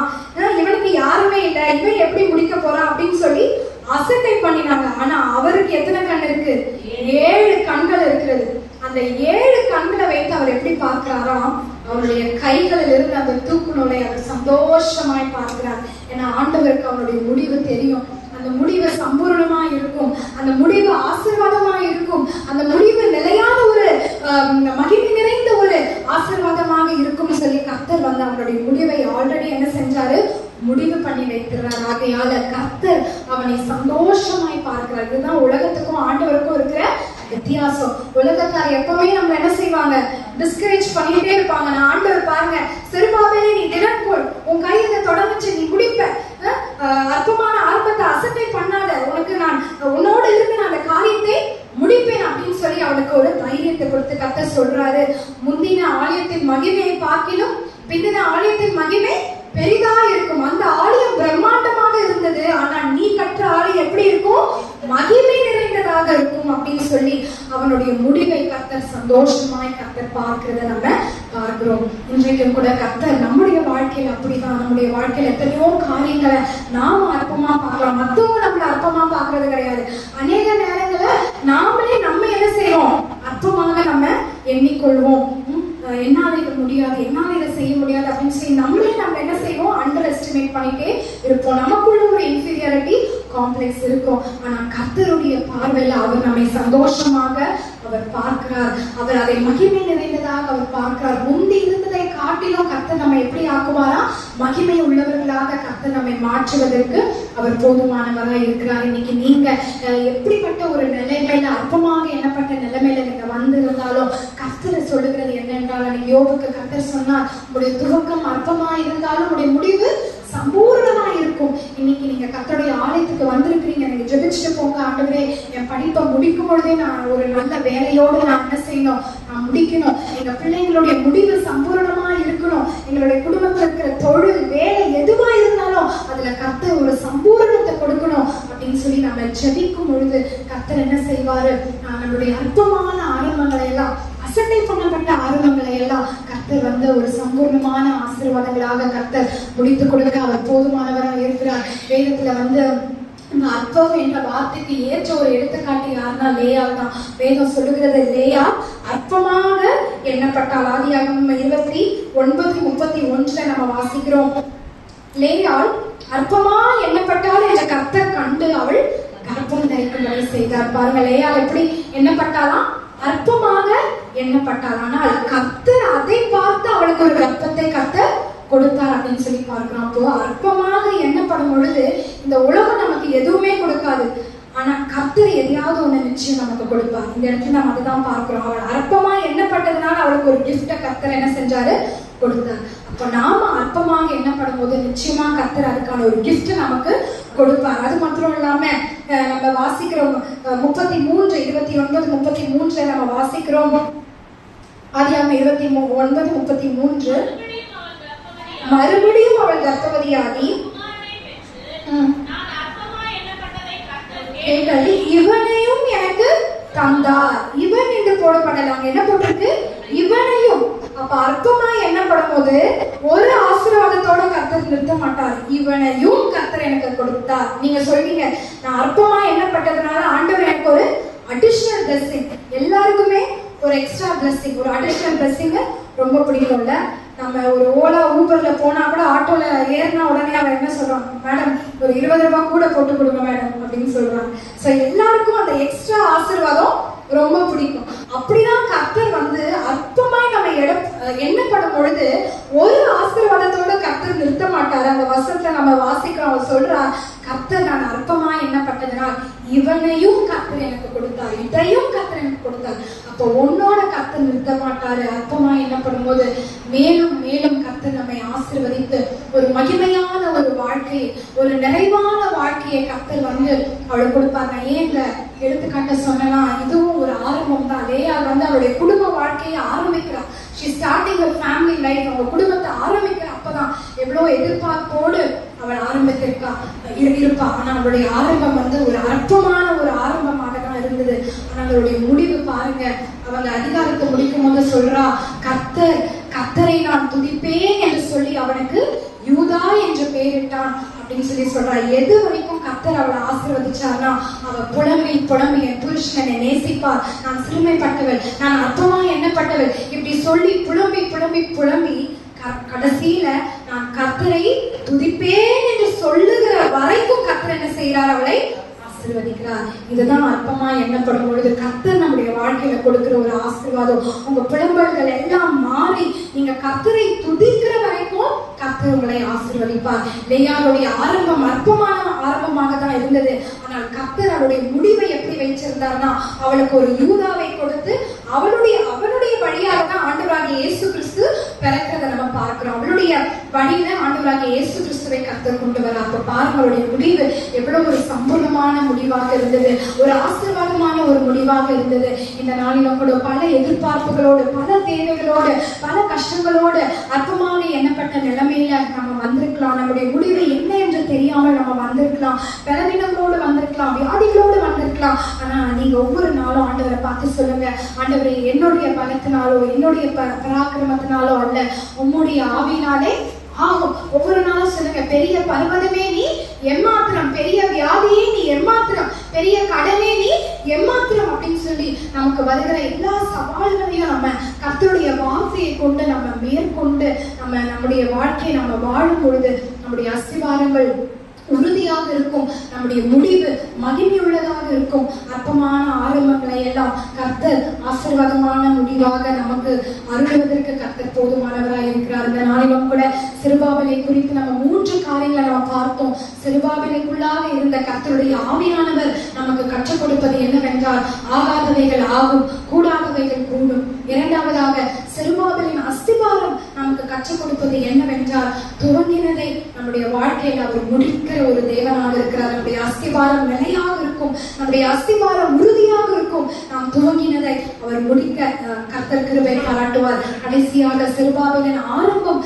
இவனுக்கு யாருமே இல்லை, இவன் எப்படி முடிக்க போறான் அப்படின்னு சொல்லி அசட்டை பண்ணினாங்க. ஆனா அவருக்கு எத்தனை கண் இருக்கு? 7 கண்கள் இருக்கிறது. அந்த 7 கண்களை வைத்து அவர் எப்படி பார்க்கிறாராம்? அவருடைய கைகளில் இருந்து அந்த தூக்கு நூலை அவர் சந்தோஷமாய் பார்க்கிறார். ஏன்னா ஆண்டவருக்கு அவருடைய முடிவு தெரியும். அந்த முடிவு சம்பூர்ணமா இருக்கும், அந்த முடிவு ஆசீர்வாதமா இருக்கும், அந்த முடிவு நிலையான ஒரு மகிமை நிறைந்த ஒரு ஆசீர்வாதமாக இருக்கும் சொல்லி கர்த்தர் அவருடைய முடிவை ஆல்ரெடி என்ன செஞ்சாரு? முடிவு பண்ணி வைக்கிறார். ஆகையால கர்த்தர் அவனை சந்தோஷமாய் பார்க்கிறார். இதுதான் உலகத்துக்கும் ஆண்டவருக்கும் இருக்கிற வித்தியாசம். உலகத்தார் எப்பவுமே நம்ம என்ன செய்வாங்க? டிஸ்கரேஜ் பண்ணிட்டே இருப்பாங்க. நான் ஆண்டவர் பாருங்க, செருபாபேலே நீ திடன் கொள், உன் கையை தொடர்ந்து நீ முடிப்ப, அற்பமான ஆரம்பத்தை அசட்டை பண்ணாத, உனக்கு நான் உன்னோட இருந்து நான் அந்த காரியத்தை முடிப்பேன் அப்படின்னு சொல்லி அவனுக்கு ஒரு தைரியத்தை கொடுத்து கர்த்தர் சொல்றாரு. முந்தின ஆலயத்தின் மகிமையை பார்க்கிலும் பிந்தின ஆலயத்தின் மகிமை பெரிதா இருக்கும். அந்த ஆலயம் பிரம்மாண்டமாக இருந்தது, ஆனா நீ கற்ற ஆலயம் எப்படி இருக்கும்? மகிமை நிறைந்ததாக இருக்கும் அப்படின்னு சொல்லி அவனுடைய முடிவை கர்த்தர் சந்தோஷமாய் கர்த்தர் பார்க்கிறத நம்ம பார்க்கிறோம். இன்றைக்கும் கூட கர்த்தர் நம்முடைய வாழ்க்கையில அப்படிதான். நம்முடைய வாழ்க்கையில எத்தனையோ காரியங்களை நாம அற்பமா பார்க்கலாம், மத்தவங்க நம்மள அற்பமா பார்க்கறது கிடையாது. அநேக நேரங்களை நாமளே நம்ம என்ன செய்வோம்? அற்பமாக நம்ம எண்ணிக்கொள்வோம். என்னால இது முடியாது, என்னால இதை செய்ய முடியாது அப்படின்னு சொல்லி நம்மளே நம்ம என்ன செய்வோம்? அண்டர் எஸ்டிமேட் பண்ணிட்டே இருப்போம். நமக்குள்ள ஒரு இன்ஃபீரியாரிட்டி காம்ப்ளெக்ஸ் இருக்கும். ஆனா கர்த்தருடைய பார்வையில அவர் நம்மை சந்தோஷமாக அவர் பார்க்கிறார். அவர் அதை மகிமை நிறைந்ததாக அவர் பார்க்கிறார். முந்தி இருந்ததை காட்டிலும் கர்த்தர் நம்ம எப்படி ஆக்குவாரா? மகிமை உள்ளவர்களாக கர்த்தர் நம்மை மாற்றுவதற்கு அவர் போதுமானவராக இருக்கிறார். இன்னைக்கு நீங்க எப்படிப்பட்ட ஒரு நிலைமையில, அற்பமாக எண்ணப்பட்ட நிலைமையில நீங்க வந்திருந்தாலும் கர்த்தரை சொல்லுகிறது என்னென்றால், யோபுக்கு கர்த்தர் சொன்னார், உங்களுடைய துவக்கம் அற்பமா இருந்தாலும் உங்களுடைய முடிவு சம்பூர்ணமா இருக்கும். இன்னைக்கு நீங்க கர்த்தருடைய ஆலயத்துக்கு வந்திருக்கிறீங்க, எனக்கு ஜெபிச்சுட்டு போங்க, ஆண்டவரே என் படிப்பை முடிக்கும் பொழுதே நான் ஒரு நல்ல வேலையோடு நான் என்ன செய்யணும்? நான் முடிக்கணும். எங்க பிள்ளைங்களுடைய முடிவு சம்பூர்ணமா இருக்கணும். எங்களுடைய குடும்பத்தில் இருக்கிற தொழில், வேலை எதுவா இருந்தாலும் அதுல கர்த்தர் ஒரு சம்பூர்ணத்தை கொடுக்கணும் அப்படின்னு சொல்லி நம்ம ஜெபிக்கும் பொழுது கர்த்தர் என்ன செய்வாரு? நம்மளுடைய அற்பமான ஆரம்பங்களை எல்லாம், அசட்டை பண்ணப்பட்ட ஆரம்பங்களை எல்லாம் கர்த்தர் ஒரு சம்பூர்ணமான ஆசீர்வாதங்களாக கர்த்தர் முடித்து கொடுக்க அவர் போதுமானவராக இருக்கிறார். வேதத்துல அற்பம் என்ற வார்த்தைக்கு ஏற்ற ஒரு எடுத்துக்காட்டு யாருன்னா லேயாள் தான். வேதம் சொல்லுகிறது, லேயா அற்பமாக எண்ணப்பட்டாள். ஆதியாகமம் 29:31 நம்ம வாசிக்கிறோம். லேயாள் அற்பமா எண்ணப்பட்டாள் என்ற கர்த்தர் கண்டு அவள் கர்ப்பம் தரிக்கும்படி செய்தார். பாருங்க, லேயாள் எப்படி எண்ணப்பட்டாலாம்? அற்பமாக எண்ணப்பட்டாள். ஆனால் கர்த்தர் அதை பார்த்து அவளுக்கு ஒரு கர்ப்பத்தை கர்த்தர் கொடுத்தார் அப்படின்னு சொல்லி பார்க்கிறோம். அப்போ அற்பமாக எண்ணப்படும் பொழுது இந்த உலகம் நமக்கு எதுவுமே கொடுக்காது, ஆனா கர்த்தர் எதையாவது ஒண்ணு நிச்சயம் நமக்கு கொடுப்பார். இந்த இடத்துல நம்ம அதுதான் பார்க்கிறோம். அவள் அற்பமா எண்ணப்பட்டதுனால அவளுக்கு ஒரு கிஃப்ட கர்த்தர் என்ன செஞ்சாரு? கொடுத்தார். அப்ப நாம அற்பமாக எண்ணப்படும் போது நிச்சயமா கர்த்தர் அதுக்கான ஒரு கிஃப்ட் நமக்கு கொடுப்பார். அது மட்டும் இல்லாம நம்ம வாசிக்கிறோம் 33:29-33 நம்ம வாசிக்கிறோம். ஆதியாகமம் 29:33 மறுபடியும் அவள் கர்ப்பவதியாகி இவனையும் எனக்கு தந்தார். இவன் என்று போடப்படலாம். என்ன போட்டிருக்கு? இவனையும். அப்ப அற்பமா எண்ணப்படும் போது ஒரு ஆசீர்வாதத்தோட கர்த்தர் நிறுத்த மாட்டார். இவனையும் கர்த்தர் எனக்கு கொடுத்தார். நீங்க சொல்வீங்க, நான் அற்பமா எண்ணப்பட்டதுனால ஆண்டவர் எனக்கு ஒரு அடிஷனல் பிளெஸிங். எல்லாருக்குமே ஒரு எக்ஸ்ட்ரா பிளெஸிங், ஒரு அடிஷனல் பிளெஸிங் ரொம்ப பிடிக்கும்ல. நம்ம ஒரு ஓலா ஊபர்ல போனா கூட ஆட்டோல ஏறினா உடனே அவர் என்ன சொல்றாங்க, மேடம் ஒரு 20 ரூபாய் கூட போட்டு கொடுங்க மேடம் அப்படின்னு சொல்றாங்க. ஸோ எல்லாருக்கும் அந்த எக்ஸ்ட்ரா ஆசீர்வாதம் ரொம்ப பிடிக்கும். அப்படிதான் கர்த்தர் அற்பமாய் நம்ம எண்ணப்படும் பொழுது ஒரு ஆசீர்வாதத்தோட கர்த்தர் நிறுத்த மாட்டாரு. அந்த வசனத்தை நம்ம வாசிக்கிறோம். அவர் சொல்றார், கர்த்தர் நான் அற்பமா எண்ணப்பட்டதனால் இவனையும் கர்த்தர் எனக்கு கொடுத்தார், இதையும் கர்த்தர் எனக்கு கொடுத்தார். அப்போ உன்னோட கர்த்தர் நிறுத்த மாட்டாரு. அற்பமா எண்ணப்படும் போது மேலும் மேலும் கர்த்தர் நம்மை ஆசீர்வதித்து ஒரு மகிமையான ஒரு வாழ்க்கையை, ஒரு நிறைவான வாழ்க்கையை கர்த்தர் அவளுக்கு கொடுப்பார். நான் ஏன் இந்த எடுத்துக்காட்ட சொன்னா, இதுவும் ஒரு ஆரம்பம் தான். லேயா அவளுடைய குடும்ப வாழ்க்கையை ஆரம்பிக்கிறார். She starting her family life. அவங்க குடும்பத்தை ஆரம்பிக்கிற அப்பதான் எவ்வளவு எதிர்பார்ப்போடு அவள் இருப்பா. ஆனா அவளுடைய ஆரம்பம் ஒரு அற்பமான ஒரு ஆரம்பமாக தான் இருந்தது. ஆனா அவளுடைய முடிவு பாருங்க. அவங்க அதிகாரத்தை முடிக்கும் போது சொல்றா, கர்த்தரை நான் துதிப்பேன் என்று சொல்லி அவனுக்கு யூதா என்று பெயரிட்டான் அப்படின்னு சொல்லி சொல்றா. எது வரைக்கும் கர்த்தர் அவளை ஆசீர்வதிச்சார்னா, அவ புலம்பி என் புருஷன் என்னை நேசிப்பார், நான் சிறுமைப்பட்டவள், நான் அற்பமா எண்ணப்பட்டவள், இப்படி சொல்லி புலம்பி கடைசியில நான் கர்த்தரை துதிப்பேன் என்று சொல்லுகிற வரைக்கும் கர்த்தர் என்ன செய்யறார், அவளை ஆசீர்வதிக்கிறார். இதுதான் அற்பமா எண்ணப்படும் பொழுது கர்த்தர் நம்முடைய வாழ்க்கையில கொடுக்கிற ஒரு ஆசீர்வாதம். உங்க புலம்பல்கள் எல்லாம் மாறி நீங்க கர்த்தரை துதிக்கிற வரைக்கும் கர்த்தர் உங்களை ஆசீர்வதிப்பார். லேயாளுடைய ஆரம்பம் அற்பமான ஆரம்பமாக தான் இருந்தது. ஆனால் கர்த்தர் அவளுடைய முடிவை எப்படி வைச்சிருந்தார்னா, அவளுக்கு ஒரு யூதாவை கொடுத்து அவளுடைய வழியாக தான் ஆண்டவராகிய இயேசு கிறிஸ்து பிறக்கிறத நம்ம பார்க்கிறோம். அவளுடைய வழியில ஆண்டவராகிய இயேசு கிறிஸ்துவை கர்த்தர் கொண்டு வர. அப்ப பாருங்க, அவளுடைய முடிவு எவ்வளவு ஒரு சம்பூர்ணமான முடிவாக இருந்தது, ஒரு ஆசீர்வாதமான ஒரு முடிவாக இருந்தது. இந்த நாளில் கூட பல எதிர்பார்ப்புகளோடு, பல தேவைகளோடு, பல கஷ்டங்களோடு அற்பமாக எண்ணப்பட்ட நிலைமையில நம்ம வந்திருக்கலாம். நம்முடைய முடிவு என்ன என்று தெரியாமல் நம்ம வந்திருக்கலாம். பலவீனங்களோடு வந்திருக்கலாம், வியாதிகளோடு வந்திருக்கலாம். ஆனா நீங்க ஒவ்வொரு நாளும் ஆண்டவரை பார்த்து சொல்லுங்க, ஆண்டவரை என்னுடைய பலத்தினாலோ என்னுடைய பராக்கிரமத்தினாலோ அல்ல, உம்முடைய ஆவியினாலே ஆகும். ஒவ்வொரு நாளும் சொல்லுங்க, பெரிய பர்வதமே நீ எம்மாத்திரம், பெரிய வியாதியே நீ எம்மாத்திரம், பெரிய கடனே நீ எம்மாத்திரம் அப்படின்னு சொல்லி நமக்கு வருகிற எல்லா சவால்களையும் நம்ம கர்த்தருடைய வார்த்தையை கொண்டு நம்ம மேற்கொண்டு நம்முடைய வாழ்க்கையை நம்ம வாழும் பொழுது நம்முடைய அஸ்திவாரங்கள் உறுதியாக இருக்கும், நம்முடைய முடிவு மகிமையுள்ளதாக இருக்கும். அற்பமான ஆரம்பங்களை எல்லாம் கர்த்தர் ஆசீர்வாதமான முடிவாக நமக்கு அருள்வதற்கு கர்த்தர் போதுமானவராக இருக்கிறார். இந்த நாளிலும் கூட செருபாபேலை குறித்து நம்ம 3 காரியங்களை நம்ம பார்த்தோம். செருபாபேலுக்குள்ளாக இருந்த கர்த்தருடைய ஆவியானவர் நமக்கு கற்றுக் கொடுப்பது என்னவென்றால், ஆகாதவைகள் ஆகும், கூடாதவைகள் கூடும். இரண்டாவதாக செருபாபேலின் அஸ்திபாரம் நமக்கு கற்றுக் கொடுப்பது என்னவென்றால், துவங்கினதை நம்முடைய வாழ்க்கையில் அவர் முடிக்கிற ஒரு தேவனாக இருக்கிறார். நம்முடைய அஸ்திபாரம் நிலையாக இருக்கும், நம்முடைய அஸ்திபாரம் உறுதியாக இருக்கும். நாம் துவங்கினதை அவர் முடிக்க கர்த்தர் கிருபை பாராட்டுவார். கடைசியாக செருபாபேலின் ஆரம்பம்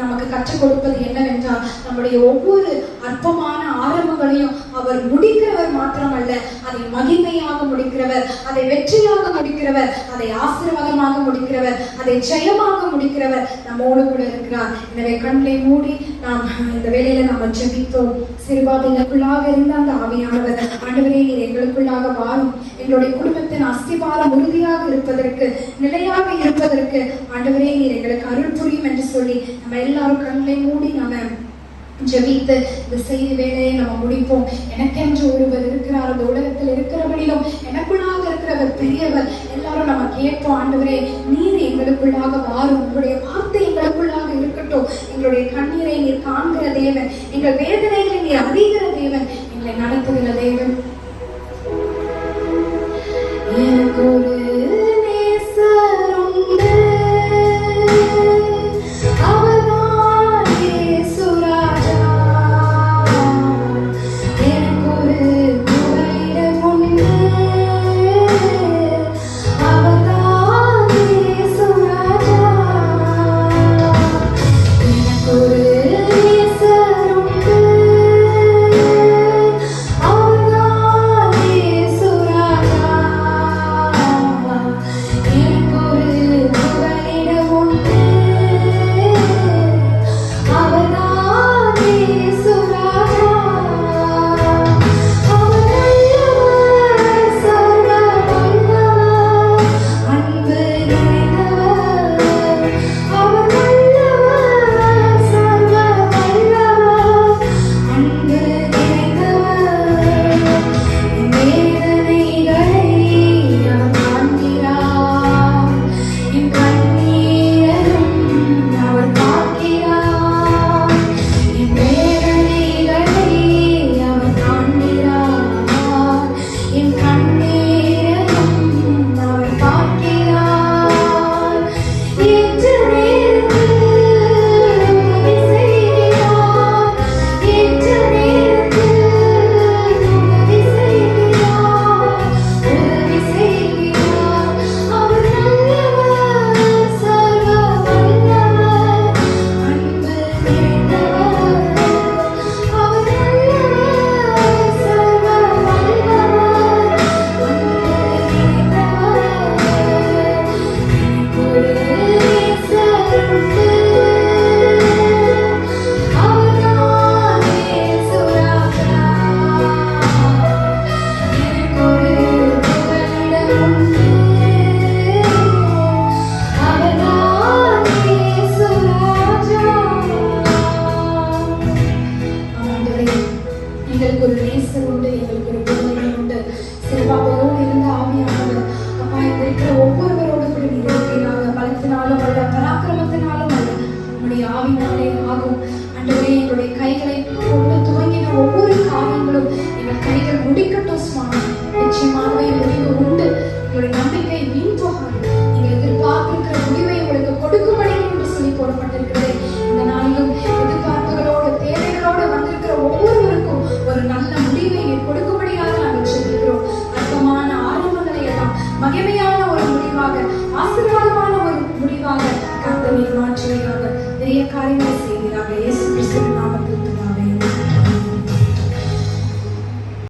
நமக்கு கற்றுக் கொடுப்பது என்னவென்றால், நம்முடைய ஒவ்வொரு அற்பமான ஆரம்பங்களையும் அவர் முடிக்கிறவர் மாத்திரமல்ல, அதை மகிமையாக முடிக்கிறவர், அதை வெற்றியாக முடிக்கிறவர், அதை ஆசீர்வாதமாக முடிக்கிறவர், அதை ஜெயமாக முடிக்கிறவர் நம்மோடு கூட இருக்கிறார். எனவே கண்களை மூடி நாம் இந்த வேளையில நாம் ஜெபித்தோம். செருபாபேலுக்குள்ளாக இருந்த அந்த ஆவியானவர், ஆண்டவரே நீர் எங்களுக்குள்ளாக வாரும், எங்களுடைய குடும்பத்தின் அஸ்திபாரம் உறுதியாக இருப்பதற்கு, நிலையாக இருப்பதற்கு ஆண்டவரே நீர் எங்களுக்கு அருள் புரியும் என்று சொல்லி நம்ம எல்லாரும் கண்களை மூடி நம்ம ஜெபித்து இந்த செய்தி வேலையை நம்ம முடிப்போம். எனக்கென்று ஒருவர் இருக்கிறார், அந்த உலகத்தில் இருக்கிறவனிலும் எனக்குள்ளாக இருக்கிறவர் பெரியவர். எல்லாரும் நம்ம கேட்போம், ஆண்டவரே நீர் எங்களுக்குள்ளாக வாரும், உங்களுடைய வார்த்தை எங்களுக்குள்ளாக இருக்கட்டும். எங்களுடைய கண்ணீரை நீர் காண்கிற தேவன், எங்கள் வேதனைகளை நீர் அறிகிற தேவன், எங்களை நடத்துகிற தேவன். எனக்கு ஒரு Oh எங்களுடைய